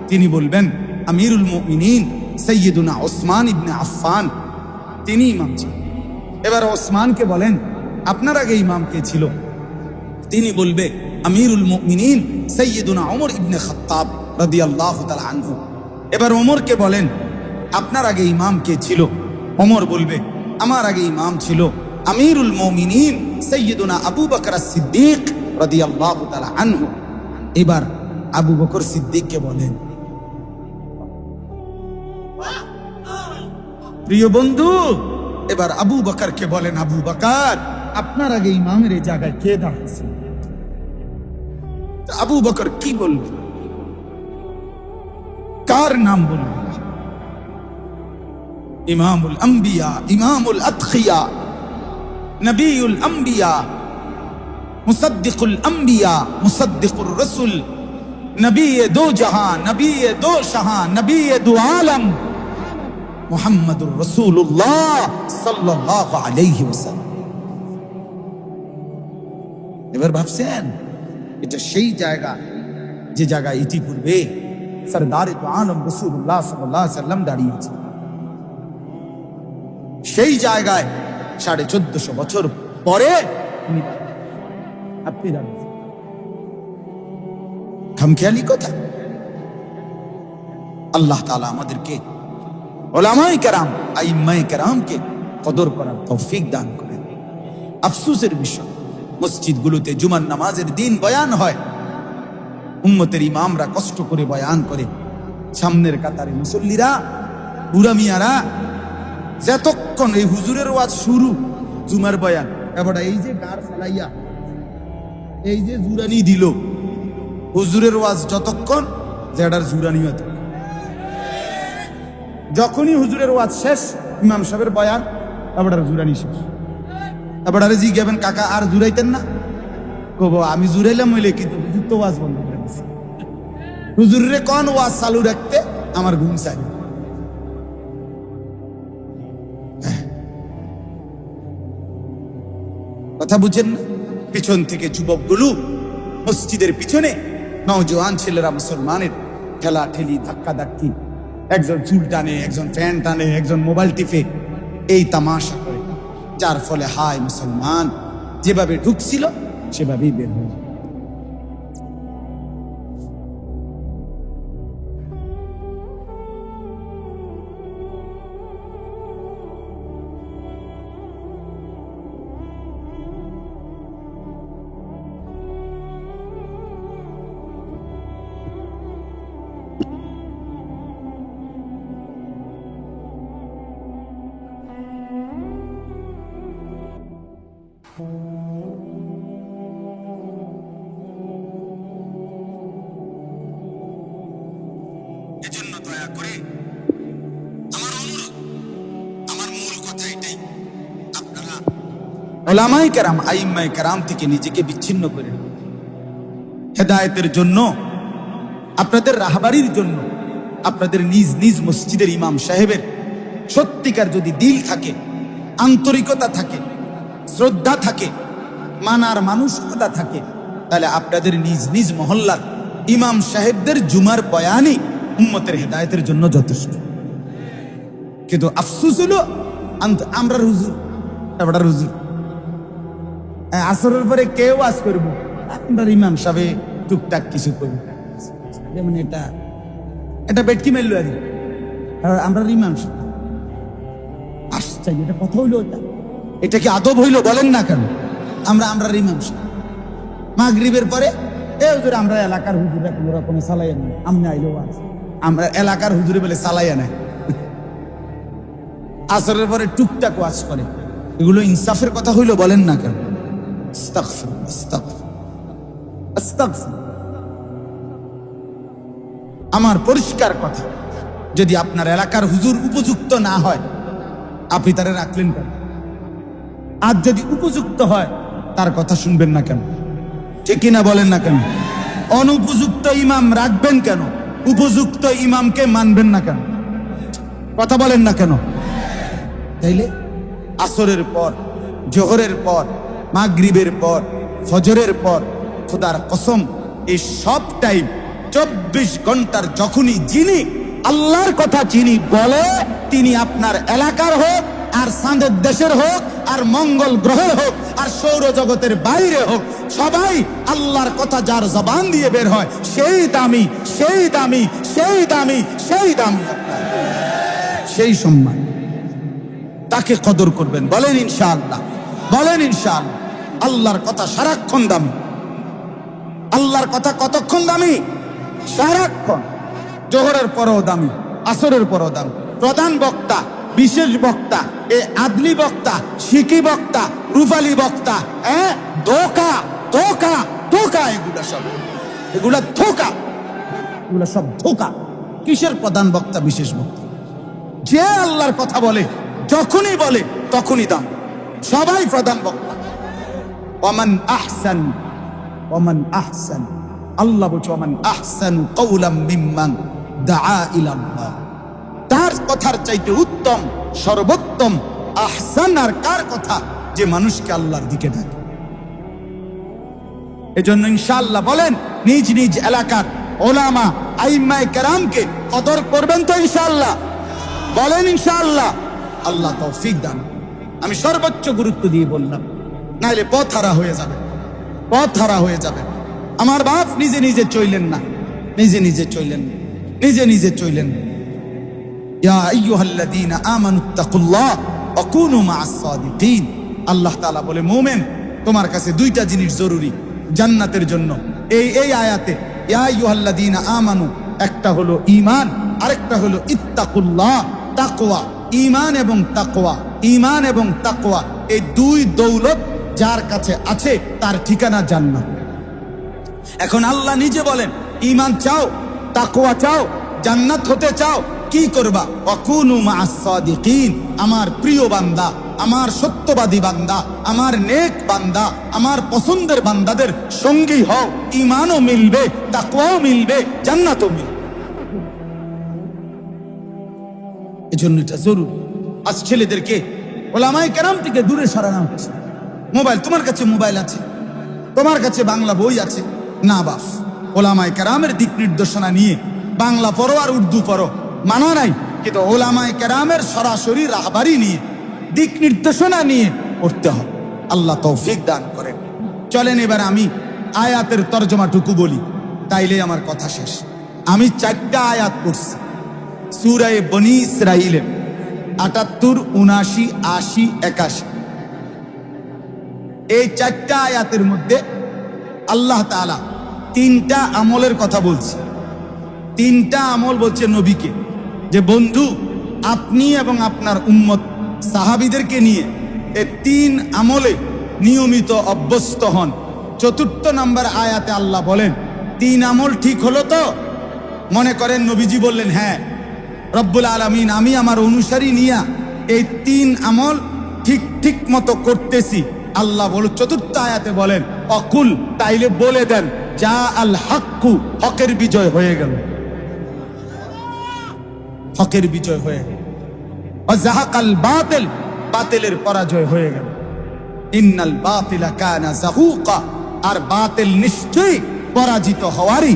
তিনি বলবেন, আমিরুল মুমিনিন সাইয়্যিদুনা উসমান ইবনে আফফান তিনি ইমাম ছিলেন। এবার ওসমানকে বলেন আপনার আগে ইমাম কে ছিল? তিনি বলবে আমিরুল মুমিনিন সাইয়্যিদুনা ওমর ইবনে খাত্তাব রাদিয়াল্লাহু তাআলা আনহু। এবার ওমরকে বলেন আপনার আগে ইমাম কে ছিল? ওমর বলবে আমার আগে ইমাম ছিল আমিরুল মুমিনিন সাইয়্যিদুনা আবু বকর সিদ্দিক রাদিয়াল্লাহু তাআলা আনহু। এবার আবু বকর সিদ্দিককে বলেন, প্রিয় বন্ধু, এবার আবু বকরকে বলেন আবু বকর আপনার আগে ইমামের এই জায়গায় কে দাঁড়াচ্ছে? আবু বকর কি বলবে? কার নাম বলবে? ইমামুল আম্বিয়া, ইমামুল আতখিয়া, নবিউল আম্বিয়া, মুসাদ্দিকুল আম্বিয়া, মুসাদ্দিকুর রাসূল, নবী দো জাহান, নবী দো শাহান, নবী দো আলম, মুহাম্মাদুর রাসূলুল্লাহ সাল্লাল্লাহু আলাইহি ওয়াসাল্লাম। এবার ভাবছেন এটা সেই জায়গা যে জায়গায় ইতিপূর্বে সরদারে দো আলম রাসূলুল্লাহ সাল্লাল্লাহু আলাইহি ওয়াসাল্লাম দাঁড়িয়েছে। সেই জায়গায় 1450 বছর পরে আপনি দাঁড়িয়েছেন। খামখেয়ালি কথা। আল্লাহ তাআলা আমাদেরকে উলামায়ে কেরাম, আইম্মায়ে কেরামকে কদর করার তৌফিক দান করেন। আফসোসের বিষয়, মসজিদগুলোতে জুমার নামাজের দিন বয়ান হয়, উম্মতের ইমামরা কষ্ট করে বয়ান করে, সামনের কাতারে মুসল্লিরা, বুড়া মিয়ারা যতক্ষণ এই হুজুরের ওয়াজ শুরু, জুমার বয়ান, এবার এই যে গার ফেলাইয়া এই যে জুরানি দিল, হুজুরের ওয়াজ যতক্ষণ জেডার জুরানি হতো। যখনই হুজুরের ওয়াজ শেষ, ইমাম সাহেবের বয়ান, এবার জুরানি শেষ। এবার জি গেবেন কাকা আর জুরাইতেন না? কব আমি জুরাইলাম হইলে, কিন্তু হুজুর তো ওয়াজ বন্ধ করে দিচ্ছে। হুজুরের কোন ওয়াজ চালু রাখতে আমার ঘুম চাই। কথা বুঝেন না? পিছন থেকে যুবকগুলো মসজিদের পিছনে, নওজোয়ান ছেলেরা মুসলমানের ঠেলা ঠেলি, ধাক্কা ধাক্কি, একজন চুল টানে, একজন ফ্যান টানে, একজন মোবাইল টিপে, এই তামাশা করে, যার ফলে হায় মুসলমান যেভাবে ঢুকছিল সেভাবেই বের হয়ে যায়। এজন্য দয়া করে আমার অনুরোধ, আমার মূল কথা এটাই, আপনারা উলামায়ে কেরাম, আইম্মায়ে কেরাম থেকে নিজেকে বিচ্ছিন্ন করে হেদায়েতের জন্য, আপনাদের রাহবারির জন্য, আপনাদের নিজ নিজ মসজিদের ইমাম সাহেবের সত্যিকার যদি দিল থাকে, আন্তরিকতা থাকে, শ্রদ্ধা থাকে, মানার মানসিকতা থাকে, তাহলে আপনাদের নিজ নিজ মহল্লার ইমাম সাহেবদের জুমার বয়ানই উম্মতের হেদায়েতের জন্য যথেষ্ট। কিন্তু আফসোস হলো আমরা হুজুর, এবার হুজুর আসরের পরে কেউ ওয়াজ করবো, আমরা ইমাম সাহেব টুকটাক কিছু করবো, যেমন এটা বেটকি মেললো আর আমরা ইমাম সাহেব আসছে, এটা কথা হইলো, এটা কি আদব হইলো? বলেন না কেন? আমরা ইমাম সাহেব মাগরিবের পরে এ হুজুর, আমরা এলাকার হুজুর কোনো রকম চালাইয়া নেই, আমি আইলেও আছে, আমরা এলাকার হুজুরে বলে চালাইয়া নেয়। আসরের পরে টুকটাক ওয়াজ করে, এগুলো ইনসাফের কথা হইলো? বলেন না কেন? আস্তাগফিরুল্লাহ, আস্তাগফিরুল্লাহ, আস্তাগফিরুল্লাহ। আমার পরিষ্কার কথা, যদি আপনার এলাকার হুজুর উপযুক্ত না হয়, আপনি তারে রাখলেন কেন? আর যদি উপযুক্ত হয়, তার কথা শুনবেন না কেন? ঠিক কিনা বলেন না কেন? অনুপযুক্ত ইমাম রাখবেন কেন? উপযুক্ত ইমামকে মানবেন না কেন? কথা বলেন না কেন? তাইলে আসরের পর, জোহরের পর, মাগরিবের পর, ফজরের পর, খোদার কসম এই সব টাইম 24 ঘন্টার যখনই যিনি আল্লাহর কথা যিনি বলে, তিনি আপনার এলাকার হোক আর চাঁদের দেশের হোক, আর মঙ্গল গ্রহের হোক, আর সৌরজগতের বাইরে হোক, সবাই আল্লাহর কথা যার জবান দিয়ে বের হয় সেই দামি, সেই দামি, সেই দামি, সেই দামি, সেই সম্মান। তাকে কদর করবেন। বলেন ইনশাআল্লাহ, বলেন ইনশাআল্লাহ। আল্লাহর কথা সারাক্ষণ দামি। আল্লাহর কথা কতক্ষণ দামি? সারাক্ষণ। জোহরের পরেও দামি, আসরের পরেও দামি। প্রধান বক্তা, বিশেষ বক্তা, আদলি বক্তা, শিকি বক্তা, রুফালি বক্তা, ধোকা ধোকা ধোকা, এগুলা সব, এগুলা ধোকা, এগুলা সব ধোকা। কিসের প্রধান বক্তা, বিশেষ বক্তা? যে আল্লাহর কথা বলে, যখনই বলে তখনই দাম। সবাই প্রধান বক্তা। ওমান আহসান, ওমান আহসান, আল্লাহ বলছে ওমান আহসানু কাওলাম মিম্মান দাআ ইলাল্লাহ। তার কথার চাইতে উত্তম, সর্বোত্তম, আহসান আর কার কথা? যে মানুষকে আল্লাহর দিকে ডাকে। এজন্য ইনশাআল্লাহ বলেন, নিজ নিজ এলাকার ওলামা আইম্মায়ে কেরামকে কদর করবেন তো ইনশাআল্লাহ? বলেন ইনশাআল্লাহ। আল্লাহ তৌফিক দান। আমি সর্বোচ্চ গুরুত্ব দিয়ে বললাম, নাইলে পথ হারা হয়ে যাবে, পথ হারা হয়ে যাবে। আমার বাপ নিজে নিজে চইলেন না, নিজে নিজে চইলেন, নিজে নিজে চইলেন। ইয়া আইয়ুহাল্লাযীনা আমানুত্তাকুল্লাহ ওয়া কুনু মা'আস সাদিকিন। আল্লাহ তাআলা বলে, মুমিন, তোমার কাছে দুইটা জিনিস জরুরি জান্নাতের জন্য। এই আয়াতে ইয়া আইয়ুহাল্লাযীনা আমানু, একটা হলো ঈমান, আরেকটা হলো ইত্তাকুল্লাহ, তাকওয়া। ঈমান এবং তাকওয়া, ঈমান এবং তাকওয়া, এই দুই দৌলত যার কাছে আছে তার ঠিকানা জান্নাত। এখন আল্লাহ নিজে বলেন, ঈমান চাও, তাকওয়া চাও, জান্নাত হতে চাও, কি করবা? ওয়াকুনু মা'আস সাদিকিন। আমার প্রিয় বান্দা, আমার সত্যবাদী বান্দা, আমার নেক বান্দা, আমার পছন্দের বান্দাদের সঙ্গী হও। ঈমানও মিলবে, তাকওয়াও মিলবে, জান্নাতও মিলবে। এজন্য এটা জরুরি। আজ ছেলেদেরকে ওলামায়ে কেরাম থেকে দূরে সরানো হচ্ছে। মোবাইল, তোমার কাছে মোবাইল আছে, তোমার কাছে বাংলা বই আছে, না বাপ, ওলামায়ে কেরামের দিক নির্দেশনা নিয়ে বাংলা পড়ো আর উর্দু পড়ো, মানা নাই, কিন্তু ওলামায়ে কেরামের সরাসরি রাহবারি নিয়ে, দিক নির্দেশনা নিয়ে পড়তে হবে। আল্লাহ তৌফিক দান করেন। চলেন এবার আমি আয়াতের তর্জমাটুকু বলি, তাইলে আমার কথা শেষ। আমি 4টা আয়াত পড়ছি সূরা বনী ইসরাঈলের, ৭৮, ৭৯, ৮০, ৮১। এই 4টা আয়াতের মধ্যে আল্লাহ তাআলা 3টা আমলের কথা বলছে। 3টা আমল বলছে নবীকে, যে বন্ধু, আপনি এবং আপনার উম্মত সাহাবীদেরকে নিয়ে এই 3 আমলে নিয়মিত অভ্যস্ত হন। 4 নম্বর আয়াতে আল্লাহ বলেন, 3 আমল ঠিক হলো তো? মনে করেন নবীজি বললেন, হ্যাঁ রব্বুল আলামিন, আমি আমার অনুসারী নিয়া এই 3 আমল ঠিক মতো করতেছি। আল্লাহ বল 4 আয়াতে বলেন, অকুল, তাইলে বলে দেন, যা আল হাক্কু, হকের বিজয় হয়ে গেল, হকের বিজয় হয়ে গেল। ওয়াজাহাকাল বাতিল, বাতিলের পরাজয় হয়ে গেল। ইন্নাল বাতিলা কানা যাহুকা, আর বাতিল নিশ্চয়ই পরাজিত হওয়ারই,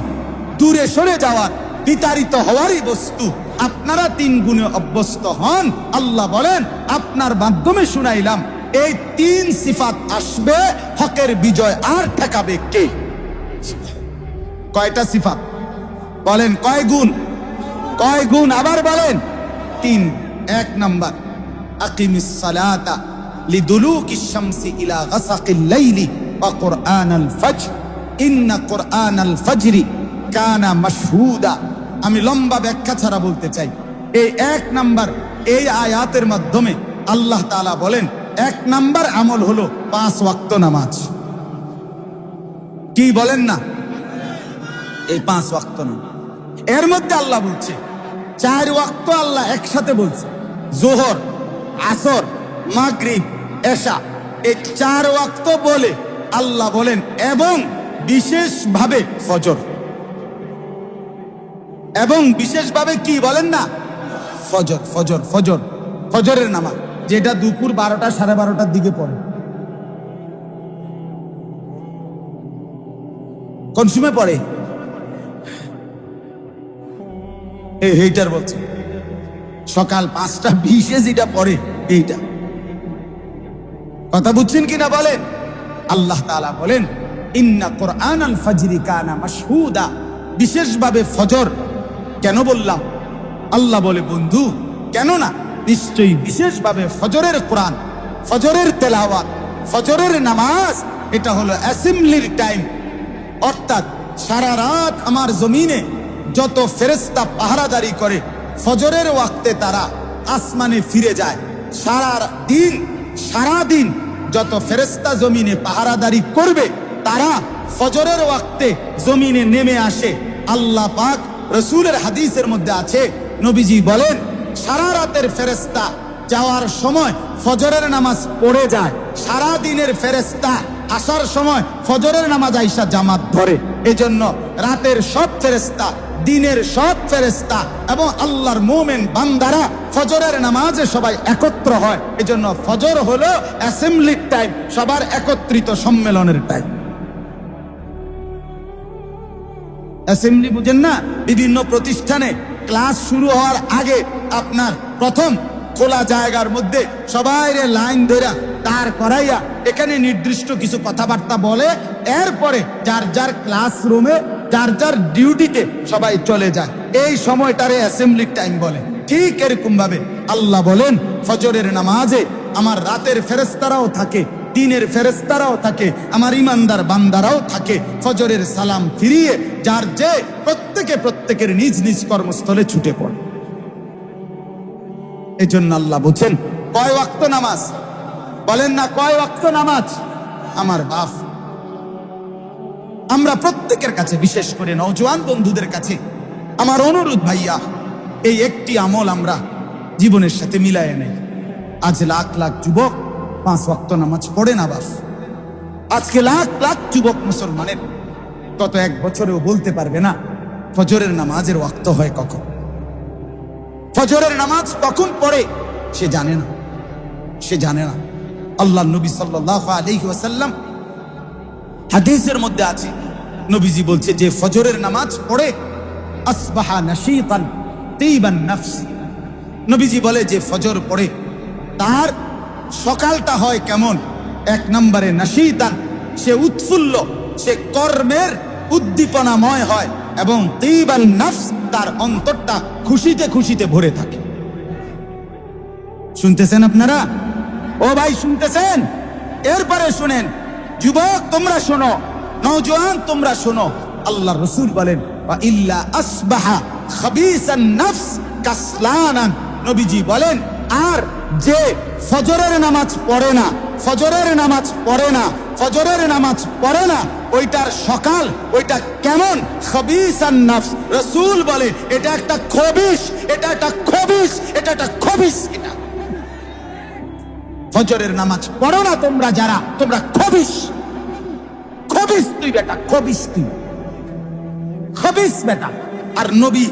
দূরে সরে যাওয়ার, বিতাড়িত হওয়ারই বস্তু। আপনারা 3 গুণে অভ্যস্ত হন। আল্লাহ বলেন, আপনার মাধ্যমে শুনাইলাম, এই 3 সিফাত আসবে, হকের বিজয় আর ঠেকাবে কে? কয়টা সিফাত বলেন? কয় গুণ? কয় গুণ? আবার বলেন। 3। 1 নাম্বার, আকিমিস সালাতা লিদুলুকিশ শামসি ইলা গাসাকিল লাইলি ওয়া কুরআনাল ফাজর ইন্না কুরআনাল ফাজরি কানা মাশহুদা। আমি লম্বা ব্যাখ্যা ছাড়া বলতে চাই। এই 1 নাম্বার, এই আয়াতের মাধ্যমে আল্লাহ তাআলা বলেন, 1 নাম্বার আমল হলো 5 ওয়াক্ত নামাজ। কি বলেন না? এই 5 ওয়াক্ত নামাজ। এর মধ্যে আল্লাহ বলছে 4 ওয়াক্ত আল্লাহ একসাথে বলছে, যোহর, আসর, মাগরিব, এশা। এই 4 ওয়াক্ত বলে আল্লাহ বলেন, এবং বিশেষভাবে ফজর, এবং বিশেষভাবে কি বলেন না? ফজর, ফজর, ফজর, ফজরের নামাজ, যেটা দুপুর 12টা, 12:30টার দিকে পড়ে। কোন সময় পড়ে? এইটার বলছে সকাল 5টা 20-এ যেটা পড়ে, এইটা। কথা বুঝছেন কিনা বলেন? আল্লাহ তাআলা বলেন ইন্না কুরআনাল ফাজরি কানা মাশহুদা, বিশেষভাবে ফজর কেন বললাম? আল্লাহ বলে বন্ধু কেন না, নিশ্চয়ই বিশেষভাবে ফজরের কোরআন, ফজরের তেলাওয়াত, ফজরের নামাজ, এটা হলো অ্যাসেম্বলির টাইম। অর্থাৎ সারা রাত আমার জমিনে যত ফেরেশতা পাহারাদারি করে, ফজরের ওয়াক্তে তারা আসমানে ফিরে যায়। সারা দিন যত ফেরেশতা জমিনে পাহারাদারি করবে, তারা ফজরের ওয়াক্তে জমিনে নেমে আসে। আল্লাহ পাক রাসূলের হাদিসের মধ্যে আছে, নবীজি বলেন সারা রাতের ফেরেশতা যাওয়ার সময় ফজরের নামাজ পড়ে যায়, সারা দিনের ফেরেশতা আসার সময় ফজরের নামাজ আইসা জামাত ধরে। এজন্য রাতের সব ফেরেশতা, দিনের সব ফেরেশতা এবং আল্লাহর মুমিন বান্দারা ফজরের নামাজে সবাই একত্র হয়। এজন্য ফজর হলো অ্যাসেম্বলির টাইম, সবার একত্রিত সম্মেলনের টাইম। অ্যাসেম্বলি বুঝেন না? বিভিন্ন প্রতিষ্ঠানে ক্লাস শুরু হওয়ার আগে আপনার প্রথম খোলা জায়গার মধ্যে সবাই লাইন ধরে তার করাইয়া এখানে নির্দিষ্ট কিছু কথাবার্তা বলে, এরপরে যার যার ক্লাসরুমে যার যার ডিউটিতে সবাই চলে যায়। এই সময়টারে অ্যাসেম্বলির টাইম বলে। ঠিক এরকম ভাবে আল্লাহ বলেন ফজরের নামাজে আমার রাতের ফেরেশতারাও থাকে, দিনের ফেরেশতারাও থাকে, আমার ইমানদার বান্দারাও থাকে। ফজরের সালাম ফিরিয়ে যার যে প্রত্যেকের নিজ নিজ কর্মস্থলে ছুটে পড়ে। এই জন্য আল্লাহ বলছেন কয় ওয়াক্ত নামাজ? বলেন না কয় ওয়াক্ত নামাজ? আমার বাপ, আমরা প্রত্যেকের কাছে, বিশেষ করে নওজোয়ান বন্ধুদের কাছে আমার অনুরোধ, ভাইয়া এই একটি আমল আমরা জীবনের সাথে মিলায় নেই। আজ লাখ লাখ যুবক 5 ওয়াক্ত নামাজ পড়ে না বাপ। আজকে লাখ লাখ যুবক মুসলমানের গত 1 বছরেও বলতে পারবে না ফজরের নামাজের ওয়াক্ত হয় কখন, ফজরের নামাজ কখন পড়ে সে জানে না। আল্লাহ নবী সাল্লাল্লাহু আলাইহি ওয়াসাল্লাম হাদিসের মধ্যে আছে, নবীজি বলছে যে ফজরের নামাজ পড়ে আসবাহা নাশীতান তাইবান নফস। নবীজি বলে যে ফজর পড়ে তার সকালটা হয় কেমন? 1 নম্বরে নাশীতান, সে উৎফুল্ল, সে কর্মের উদ্দীপনাময় হয়, এবং তাইবান নফস, তার অন্তরটা খুশিতে ভরে থাকে। শুনতেছেন আপনারা? ও ভাই শুনতেছেন? এরপরে শুনেন, যুবক তোমরা শোনো, নওজোয়ান তোমরা শোনো, আল্লাহর রাসূল বলেন ওয়া ইল্লা আসবাহা খাবিসান নফস কাসলানান। নবীজি বলেন আর যে ফজরের নামাজ পড়ে না ওইটার সকাল, ওইটা কেমন? খাবিসান নফস। রাসূল বলে এটা একটা খবিস, এটা ফজরের নামাজ পড়ো না তোমরা যারা, তোমরা খবিস তুই বেটা, খবিস বেটা। আর নবী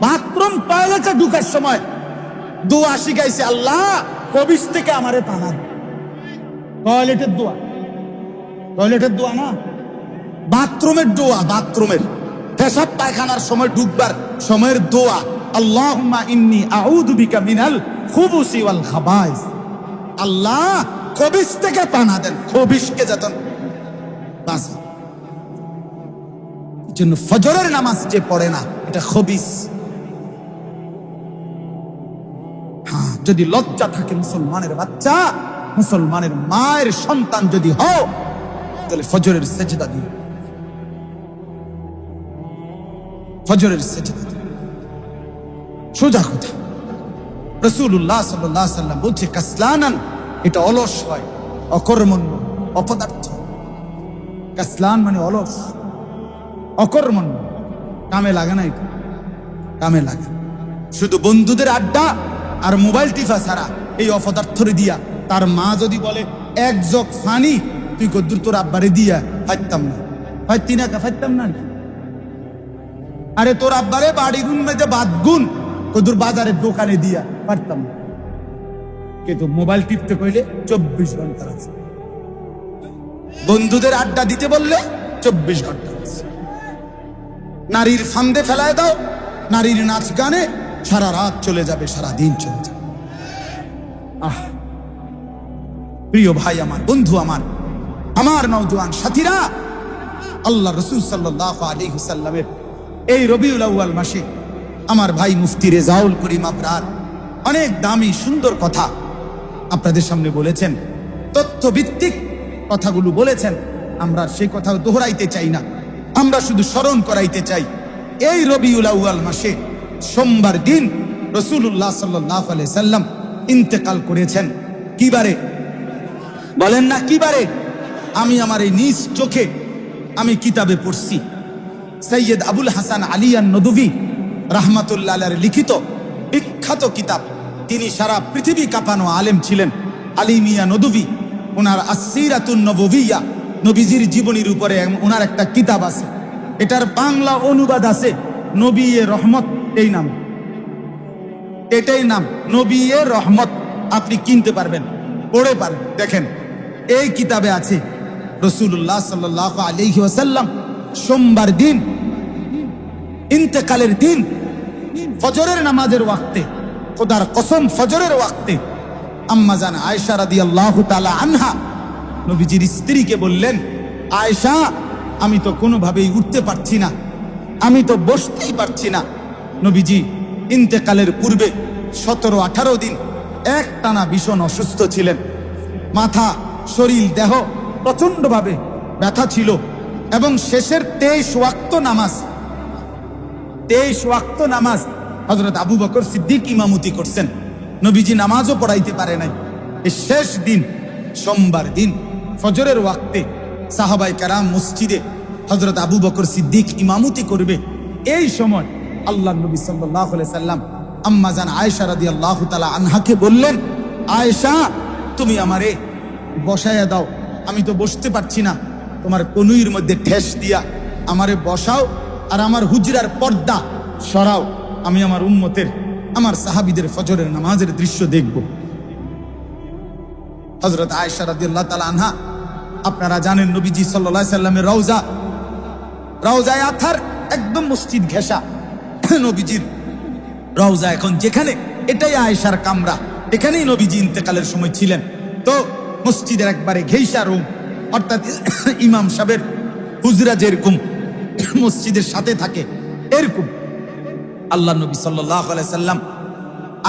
বাথরুম টয়লেটে ঢুকার সময় দোয়া শিখাইছে, আল্লাহ খবিস থেকে আমারে পানা। টয়লেটের দোয়া না, বাথরুমের দোয়া, বাথরুমের পেশাব পায়খানার সময় ঢুকবার সময়ের দোয়া, আল্লাহুম্মা ইন্নী আউযু বিকা মিনাল খুবুসি ওয়াল খাবাইস। আল্লাহ খবিস থেকে পানা দেন, খবিসকে যতন বাঁচা। জন্য ফজরের নামাজ যে পড়ে না এটা খবিস। হ্যাঁ, যদি লজ্জা থাকে মুসলমানের বাচ্চা, মুসলমানের মায়ের সন্তান যদি হও, তাহলে ফজরের সেজদা দিও, ফজরের সেজদা দিও। সোজা কথা। রাসূলুল্লাহ সাল্লাল্লাহু আলাইহি ওয়াসাল্লাম বলছে কাসলানান, এটা অলস হয়, অকর্মণ্য, অপদার্থ। কাসলান মানে অলস, অকর্মণ্য, কামে লাগে না, এটা কামে লাগে। শুধু বন্ধুদের আড্ডা আর মোবাইল টিপা ছাড়া এই অপদার্থরে দিয়া, তার মা যদি বলে 1 জগ ফানি তুই কদ্দুর তোর আব্বারে দিয়া, ফাইতাম না। আরে তোর আব্বারে বাড়ি গুন মেজে বাদ গুন কদ্দুর বাজারের দোকানে দিয়া, পারতাম না। কিন্তু মোবাইল টিপতে কইলে 24 ঘন্টা আছে, বন্ধুদের আড্ডা দিতে বললে 24 ঘন্টা আছে। নারীর ফান্দে ফেলায় দাও, নারীর নাচ গানে সারা রাত চলে যাবে, সারা দিন চলে যাবে। আহ, প্রিয় ভাই আমার, বন্ধু আমার, আমার নওজোয়ান সাথীরা, আল্লাহ রসুল সাল্লাল্লাহু আলাইহি ওয়াসাল্লামের এই রবিউল আউয়াল মাসে আমার ভাই মুফতি রেজাউল করিম আবরার অনেক দামি সুন্দর কথা আপনাদের সামনে বলেছেন, তথ্যভিত্তিক কথাগুলো বলেছেন। আমরা সেই কথা দোহরাইতে চাই না, আমরা শুধু স্মরণ করাইতে চাই। এই রবিউল আউয়াল মাসে সোমবার দিন রাসূলুল্লাহ সাল্লাল্লাহু আলাইহি সাল্লাম ইন্তেকাল করেছেন। কি বারে বলেন না, কি বারে? আমি আমার এই নিজ চোখে আমি কিতাবে পড়ছি, সৈয়দ আবুল হাসান আলী আন-নদভী রাহমাতুল্লাহ আলাইহির লিখিত বিখ্যাত কিতাব। তিনি সারা পৃথিবী কাঁপানো আলেম ছিলেন, আলী মিয়া নদভী। ওনার আসসিরাতুন নববিয়্যা, নবীজির জীবনীর উপরে ওনার একটা কিতাব আছে। এটার বাংলা অনুবাদ আছে নবী-এ রহমত, এই নাম, এটাই নাম, নবী-এ রহমত। আপনি কিনতে পারবেন, পড়ে পারবেন। দেখেন এই কিতাবে আছে রাসূলুল্লাহ সাল্লাল্লাহু আলাইহি ওয়াসাল্লাম সোমবার দিন, ইন্তেকালের দিন, ফজরের নামাজের ওয়াক্তে, খোদার কসম ফজরের ওয়াক্তে আম্মা জান আয়েশা রাদিয়াল্লাহু তাআলা আনহা নবীজির স্ত্রীকে বললেন, আয়েশা, আমি তো কোনোভাবেই উঠতে পারছি না, আমি তো বসতেই পারছি না। নবীজি ইন্তেকালের পূর্বে 17-18 দিন একটানা ভীষণ অসুস্থ ছিলেন। মাথা, শরীর, দেহ প্রচন্ডভাবে ব্যথা ছিল এবং শেষের 23 ওয়াক্ত নামাজ হযরত আবু বকর সিদ্দিক ইমামতি করছেন। নবীজি নামাজও পড়াইতে পারে নাই। এই শেষ দিন সোমবার দিন ফজরের ওয়াক্তে সাহাবায়ে কেরাম মসজিদে হযরত আবু বকর সিদ্দিক ইমামতি করবে। এই সময় আল্লাহর নবী সাল্লাল্লাহু আলাইহি সাল্লাম আম্মা জান আয়েশা রাদিয়াল্লাহু তাআলা আনহাকে বললেন, আয়েশা, তুমি আমারে বসায়া দাও, আমি তো বসতে পারছি না, তোমার কনুইর মধ্যে ঠেস দিয়া আমারে বসাও আর আমার হুজরার পর্দা সরাও, আমি আমার উম্মতের, আমার সাহাবীদের ফজরের নামাজের দৃশ্য দেখব। হযরত আয়েশা রাদিয়াল্লাহু তাআলা আনহা, আপনারা জানেন নবীজি সাল্লাল্লাহু আলাইহি সাল্লামের রওজায়ে আথার একদম মসজিদ ঘেঁষা। নবীজির রওজা এখন যেখানে, এটাই আয়েশার কামরা, এখানেই নবীজি ইন্তেকালের সময় ছিলেন। তো মসজিদের একবারে ঘেঁষা রুম, অর্থাৎ ইমাম সাহেবের হুজরা যেরকম মসজিদের সাথে থাকে এরকম আল্লাহ নবী সাল্লাল্লাহু আলাইহি সাল্লাম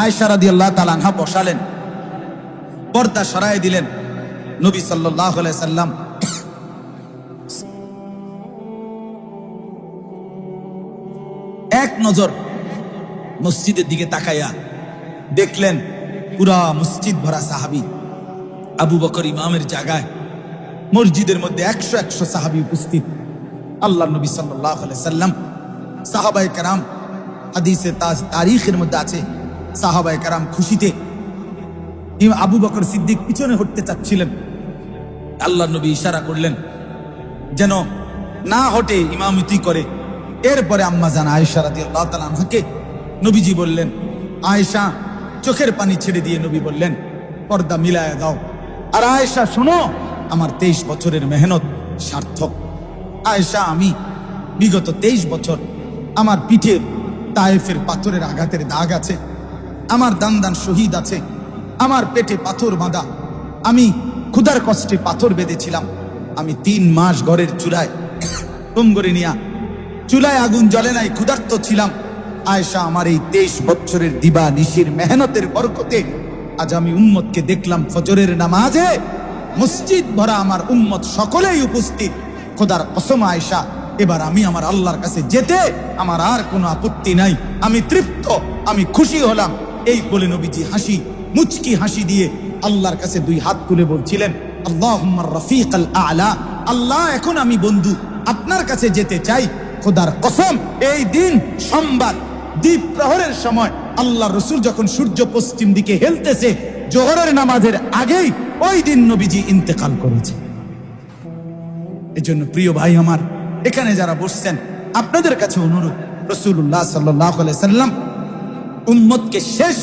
আয়েশা রাদিয়াল্লাহু তাআলা আনহা বসালেন, পর্দা সরায় দিলেন। নবী সাল্লাল্লাহু আলাইহি সাল্লাম এক নজর মসজিদের দিকে তাকাইয়া দেখলেন পুরা মসজিদ ভরা সাহাবী। আবু বকর ইমামের জায়গায় মসজিদের মধ্যে 100 সাহাবী উপস্থিত। আল্লাহ নবী সাল্লাল্লাহু আলাইহি সাল্লাম, সাহাবায়ে কেরাম, হাদিসে তারিখের মধ্যে আছে, সাহাবায়ে কেরাম খুশিতে আবু বকর সিদ্দিক পিছনে হটতে চাচ্ছিলেন। আল্লাহ নবী ইশারা করলেন যেন না হটে, ইমামতি করে। এরপরে আম্মা জান আয়েশা রাদিয়াল্লাহু তাআলা আনহাকে নবীজি বললেন, আয়েশা, চোখের পানি ছেড়ে দিয়ে নবী বললেন, পর্দা মিলায়া দাও। আর আয়েশা, শোনো, আমার 23 বছরের মেহনত সার্থক। আয়েশা, আমি বিগত 23 বছর আমার পিঠে তায়েফের পাথরের আঘাতের দাগ আছে, আমার দান শহীদ আছে, আমার পেটে পাথর বাঁধা, আমি ক্ষুধার কষ্টে পাথর বেঁধেছিলাম, আমি 3 মাস ঘরের চুলায় টুমগরে নিয়া চুলায় আগুন জ্বলে নাই, ক্ষুধার্ত ছিলাম। আয়েশা, আমার এই 23 বছরের দিবা নিশির মেহনতের বরকতে আজ আমি উম্মতকে দেখলাম ফজরের নামাজে মসজিদ ভরা, আমার উম্মত সকলেই উপস্থিত। খোদার কসম আয়েশা, এবার আমি আমার আল্লাহর কাছে যেতে আমার আর কোনো আপত্তি নাই, আমি তৃপ্ত, আমি খুশি হলাম। এই বলে নবীজি মুচকি হাসি দিয়ে আল্লাহর কাছে 2 হাত তুলে বলছিলেন, আল্লাহুম্মা রাফিকাল আ'লা, আল্লাহ, এখন আমি বন্ধু আপনার কাছে যেতে চাই। খোদার কসম, এই দিন সোমবার দ্বীপ প্রহরের সময় আল্লাহ রসুল যখন সূর্য পশ্চিম দিকে হেলতেছে, জোহরের নামাজের আগেই ওই দিন নবীজি ইন্তেকাল করেছে। এজন্য প্রিয় ভাই আমার, এখানে যারা বসছেন, আপনাদের কাছে অনুরোধ, রাসূলুল্লাহ সাল্লাল্লাহু আলাইহি সাল্লাম উম্মতকে শেষ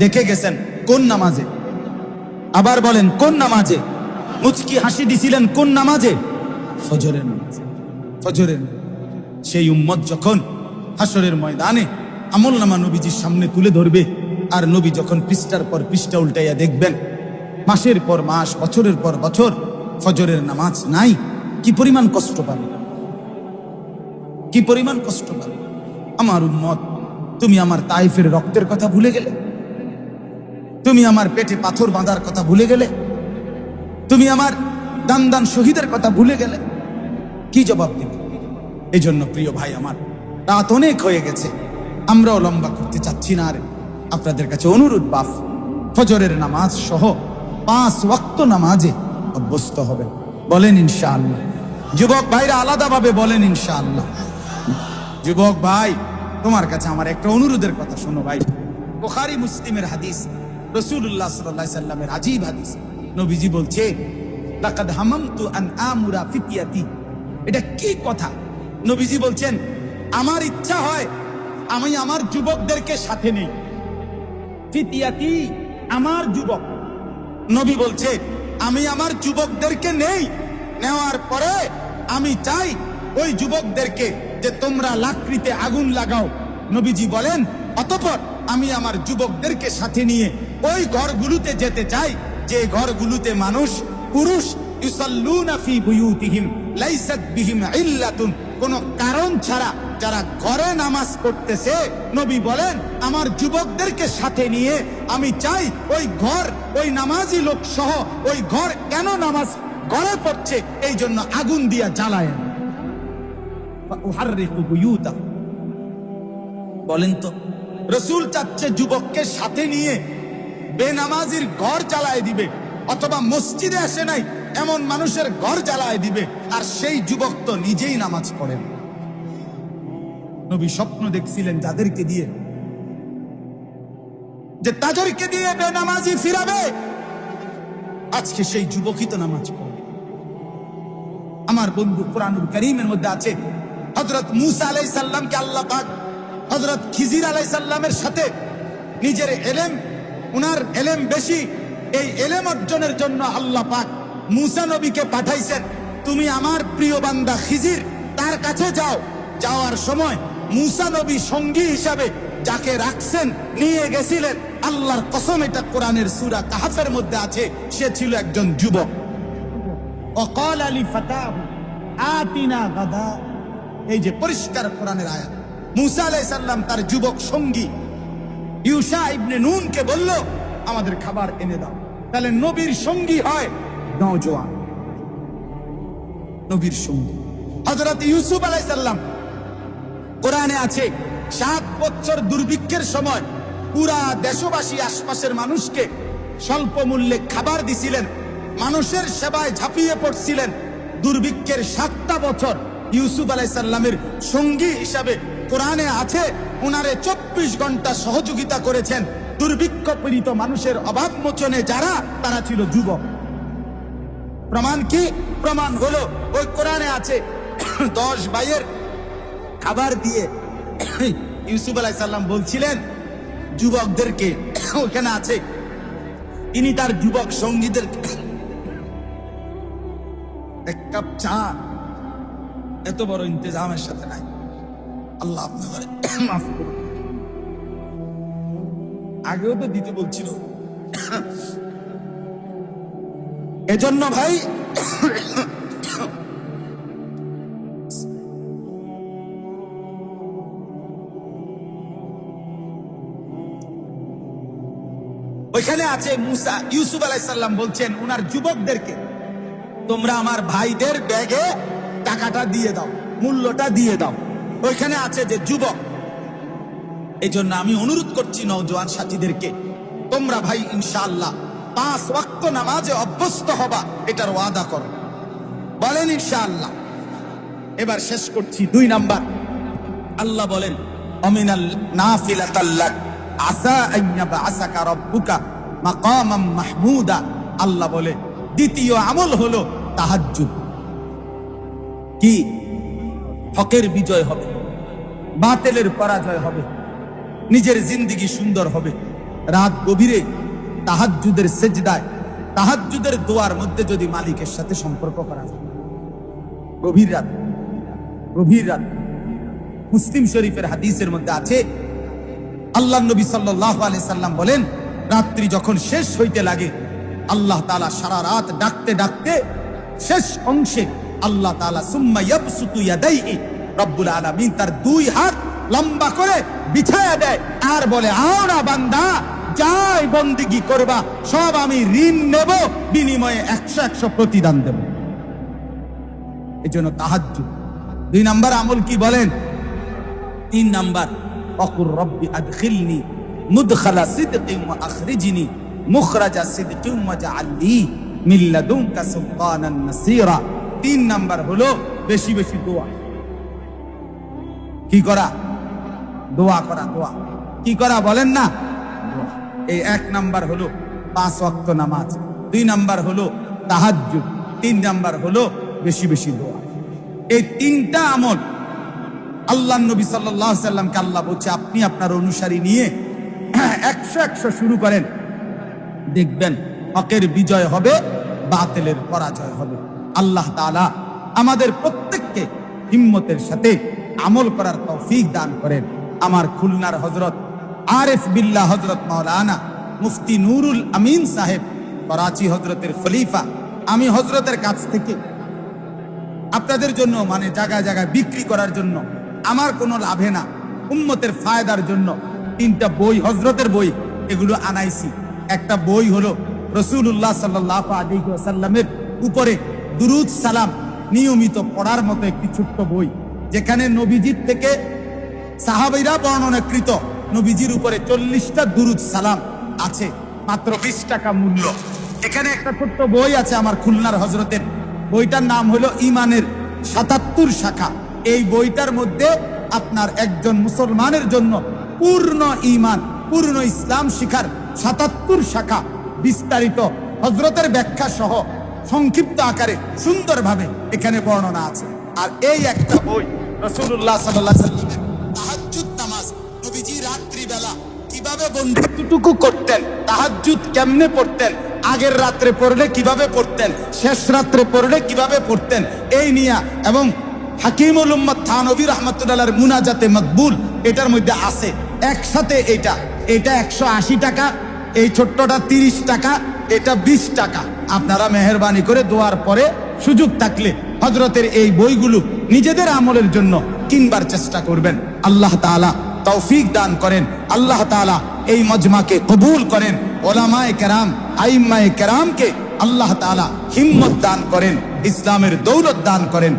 দেখে গেছেন কোন নামাজে? আবার বলেন, কোন নামাজে? মুচকি হাসি দিছিলেন কোন নামাজে? ফজরের নামাজে। ফজরের সেই উম্মত যখন হাসরের ময়দানে আমলনামা নবীজির সামনে তুলে ধরবে, আর নবী যখন পৃষ্ঠার পর পৃষ্ঠা উল্টাইয়া দেখবেন মাসের পর মাস, বছরের পর বছর ফজরের নামাজ নাই, কি পরিমাণ কষ্ট পাবে, কি পরিমাণ কষ্ট পাবে। আমার উম্মত, তুমি আমার তাইফের রক্তের কথা ভুলে গেলে, তুমি আমার পেটে পাথর বাঁধার কথা ভুলে গেলে, তুমি আমার দান দান শহীদের কথা ভুলে গেলে, কি জবাব দিবে? এই জন্য প্রিয় ভাই আমার, রাত অনেক হয়ে গেছে, আমরাও লম্বা করতে চাচ্ছি না। আর আপনাদের কাছে অনুরোধ, বাপ ফজরের নামাজ সহ 5 ওয়াক্ত নামাজে অভ্যস্ত হবে, বলেন ইনশাআল্লাহ। যুবক ভাইরা আলাদাভাবে বলেন ইনশাআল্লাহ। যুবক ভাই, তোমার কাছে আমার একটা অনুরোধের কথা শোনো ভাই। বুখারী মুসলিমের হাদিস, রাসূলুল্লাহ সাল্লাল্লাহু আলাইহি সাল্লামের আজীব হাদিস। নবীজি বলছে, লাকাদ হামামতু আন আমুরা ফিতিয়াতি। এটা কি কথা? নবীজি বলছেন, আমার ইচ্ছা হয় আমি আমার যুবকদেরকে সাথে নেই। ফিতিয়াতি, আমার যুবক। নবী বলছে, আমি আমার যুবকদেরকে নেই, নেওয়ার পরে আমি চাই ওই যুবকদেরকে যে তোমরা লাকড়িতে আগুন লাগাও। নবীজি বলেন, অতঃপর আমি আমার যুবকদেরকে সাথে নিয়ে ওই ঘরগুলোতে যেতে চাই যে ঘরগুলোতে মানুষ, পুরুষ, ইউসাল্লুনা ফি বুয়ুতিহিম লাইসাত বিহিম ইল্লাতুন, কোনো কারণ ছাড়া যারা ঘরে নামাজ পড়তেছে। নবী বলেন, আমার যুবকদেরকে সাথে নিয়ে আমি চাই ওই ঘর, ওই নামাজি লোক সহ ওই ঘর কেন নামাজ ঘরে পড়ছে এই জন্য আগুন দিয়া জ্বালায়। বলেন তো, রাসূল চাচ্ছে যুবককে সাথে নিয়ে বেনামাজির ঘর জ্বালায় দিবে, অথবা মসজিদে আসে নাই এমন মানুষের ঘর জ্বালায় দিবে, আর সেই যুবক তো নিজেই নামাজ পড়েন। নবী স্বপ্ন দেখছিলেন যাদেরকে দিয়ে, যে তাদেরকে দিয়ে বেনামাজি ফিরাবে, আজকে সেই যুবকই তো নামাজ পড়ে। আমার বন্ধু, কুরআনুল কারীমের মধ্যে আছে, হযরত মূসা আলাইহিস সালামকে আল্লাহ পাক হযরত খিজির আলাইহিস সালামের সাথে নিজের ইলম, উনার ইলম বেশি, এই ইলম অর্জনের জন্য আল্লাহ পাক মূসা নবীকে পাঠাইছেন, তুমি আমার প্রিয় বান্দা খিজির তার কাছে যাও। যাওয়ার সময় মূসা নবী সঙ্গী হিসাবে যাকে রাখছেন, নিয়ে গেছিলেন, আল্লাহর কসম, এটা কোরআনের সূরা কাহফের মধ্যে আছে, সে ছিল একজন যুবক। ওয়াকালা লিফাতাহু আতিনা গাদা, এই যে পরিষ্কার কোরআনের আয়াত। মূসা আলাইহিস সালাম তার যুবক সঙ্গী ইউশা ইবনে নুনকে বলল, আমাদের খাবার এনে দাও। তাহলে নবীর সঙ্গী হয় নওজোয়ান, নবীর সঙ্গী। হযরত ইউসুফ আলাইহিস সালাম, কোরআনে আছে, 7 বছর দুর্ভিক্ষের সময় পুরা দেশবাসী, আশপাশের মানুষকে স্বল্প মূল্যে খাবার দিছিলেন, মানুষের সেবায় ঝাঁপিয়ে পড়ছিলেন। দুর্ভিক্ষের 7টা বছর ইউসুফ আলাইহিস সালামের সঙ্গী হিসাবে কোরআনে আছে, উনারে 24 ঘন্টা সহযোগিতা করেছেন দুর্ভিক্ষ পীড়িত মানুষের অভাব মোচনে। যারা, তারা ছিল যুবক। প্রমাণ কি? প্রমাণ হলো ওই কোরআনে আছে, 10 ভাইয়ের খাবার দিয়ে ইউসুফ আলাইহিস সালাম বলছিলেন যুবকদেরকে, ওখানে আছে, তিনি তার যুবক সঙ্গীদের 1 কাপ চা, এত বড় ইন্তজামের সাথে নাই। আল্লাহ আপনাদের মাফ করুন। আগেও তো দিতে বলছিল। এজন্য ভাই, ওইখানে আছে মূসা, ইউসুফ আলাইহিস সালাম বলছেন উনার যুবকদেরকে, তোমরা আমার ভাইদের ব্যাগে টাকাটা দিয়ে দাও, মূল্যটা দিয়ে দাও। ওইখানে আছে যে যুবক। এই জন্য আমি অনুরোধ করছি নওজোয়ান সাথীদেরকে, তোমরা ভাই ইনশাআল্লাহ 5 ওয়াক্ত নামাজে অভ্যস্ত হবা, এটার ওয়াদা করো, বলেন ইনশাআল্লাহ। এবার শেষ করছি 2 নাম্বার। আল্লাহ বলেন, অমিনাল নাফিলাতাল্লাক আসা আন ইয়াবআসাকা রাব্বুকা মাকামাম মাহমুদা। আল্লাহ বলে, দ্বিতীয় আমল হলো তাহাজ্জুদ। কি? হকের বিজয় হবে, বাতিলের পরাজয় হবে, নিজের জিন্দেগি সুন্দর হবে। রাত গভীরে তাহাজ্জুদের সেজদায়, তাহাজ্জুদের দোয়ার মধ্যে যদি মালিকের সাথে সম্পর্ক করা যায়, গভীর রাত, গভীর রাত। মুসলিম শরীফের হাদিসের মধ্যে আছে, আল্লাহ নবী সাল্লাল্লাহু আলাইহি সাল্লাম বলেন, রাত্রি যখন শেষ হইতে লাগে আল্লাহ তাআলা সারা রাত ডাকতে ডাকতে শেষ অংশে আল্লাহ তাআলা সুম্মা ইয়াবসুতু ইয়াদাইহি, রব্বুল আলামিন তার দুই হাত লম্বা করে বিছায়া দেয় আর বলে, আও না বান্দা, যাই বন্দেগী করবা, সব আমি ঋণ নেব, বিনিময়ে 100 প্রতিদান দেব। এই জন্য তাহাজ্জুদ। 2 নাম্বার আমল কি বলেন? 3 নাম্বার, অকুর রব্বি আদখিলনি মুদখালা সিদকিন ওয়া আখরিজনি মুখরাজা সিদকিন ওয়া জাআলনি মিন লাদুনকা সুলতানান নাসীরা। 3 নাম্বার হলো বেশি বেশি দোয়া। কি করা? দোয়া করা। দোয়া কি করা বলেন না? এই 1 নাম্বার হলো 5 ওয়াক্ত নামাজ, 2 নাম্বার হলো তাহাজ্জুদ, 3 নাম্বার হলো বেশি বেশি দোয়া। এই 3টা আমল আল্লাহ নবী সাল্লাল্লাহু আলাইহি সাল্লামকে আল্লাহ বলছে, আপনি আপনার অনুসারী নিয়ে 100 শুরু করেন, দেখবেন হকের বিজয় হবে, বাতিলের পরাজয় হবে। আল্লাহ তাআলা আমাদের প্রত্যেককে হিম্মতের সাথে আমল করার তৌফিক দান করেন। আমার খুলনার হযরত আরিফ বিল্লাহ হযরত মাওলানা মুফতি নুরুল আমিন সাহেব, করাচি হযরতের খলিফা, আমি হযরতের কাছ থেকে আপনাদের জন্য মানে জায়গায় জায়গায় বিক্রি করার জন্য, আমার কোনো লাভে না, উম্মতের ফায়দার জন্য 3টা বই, হযরতের বই, এগুলো আনাইছি। একটা বই হলো রাসূলুল্লাহ সাল্লাল্লাহু আলাইহি ওয়াসাল্লামের উপরে দুরূদ সালাম নিয়মিত পড়ার মতো একটি ছোট্ট বই, যেখানে নবীজির থেকে সাহাবীরা বর্ণনাকৃত নবীজির উপরে 40টা দুরূদ সালাম আছে, মাত্র 20 টাকা মূল্য। এখানে একটা ছোট্ট বই আছে আমার খুলনার হযরতের, বইটার নাম হলো ইমানের 77 শাখা। এই বইটার মধ্যে আপনার একজন মুসলমানের জন্য পূর্ণ ঈমান, পূর্ণ ইসলাম শিখার 77 শাখা বিস্তারিত হযরতের ব্যাখ্যা সহ সংক্ষিপ্ত আকারে সুন্দরভাবে এখানে বর্ণনা আছে। আর এই একটা বই রাসূলুল্লাহ সাল্লাল্লাহু আলাইহি ওয়াসাল্লাম তাহাজ্জুদ নামাজ, নবীজি রাত্রি বেলা কিভাবে বন্ধুটুকু করতেন, তাহাজ্জুদ কেমনে পড়তেন, আগের রাত্রে পড়লে কিভাবে পড়তেন, শেষ রাত্রে পড়লে কিভাবে পড়তেন, এই নিয়া, এবং হাকিমুল উম্মাত থানভী রাহমাতুল্লাহর মুনাজাতে মকবুল এটার মধ্যে আছে একসাথে। এটা 180 টাকা, এই ছোট্টটা 30 টাকা, এটা 20 টাকা। আপনারা মেহেরবানি করে দোয়ার পরে সুযোগ থাকলে হযরতের এই বইগুলো নিজেদের আমলের জন্য কিনবার চেষ্টা করবেন। আল্লাহ তাআলা তৌফিক দান করেন, আল্লাহ তাআলা এই মজমাকে কবুল করেন, ওলামায়ে কেরাম, আইম্মায়ে কেরামকে আল্লাহ তাআলা হিম্মত দান করেন, ইসলামের দৌলত দান করেন।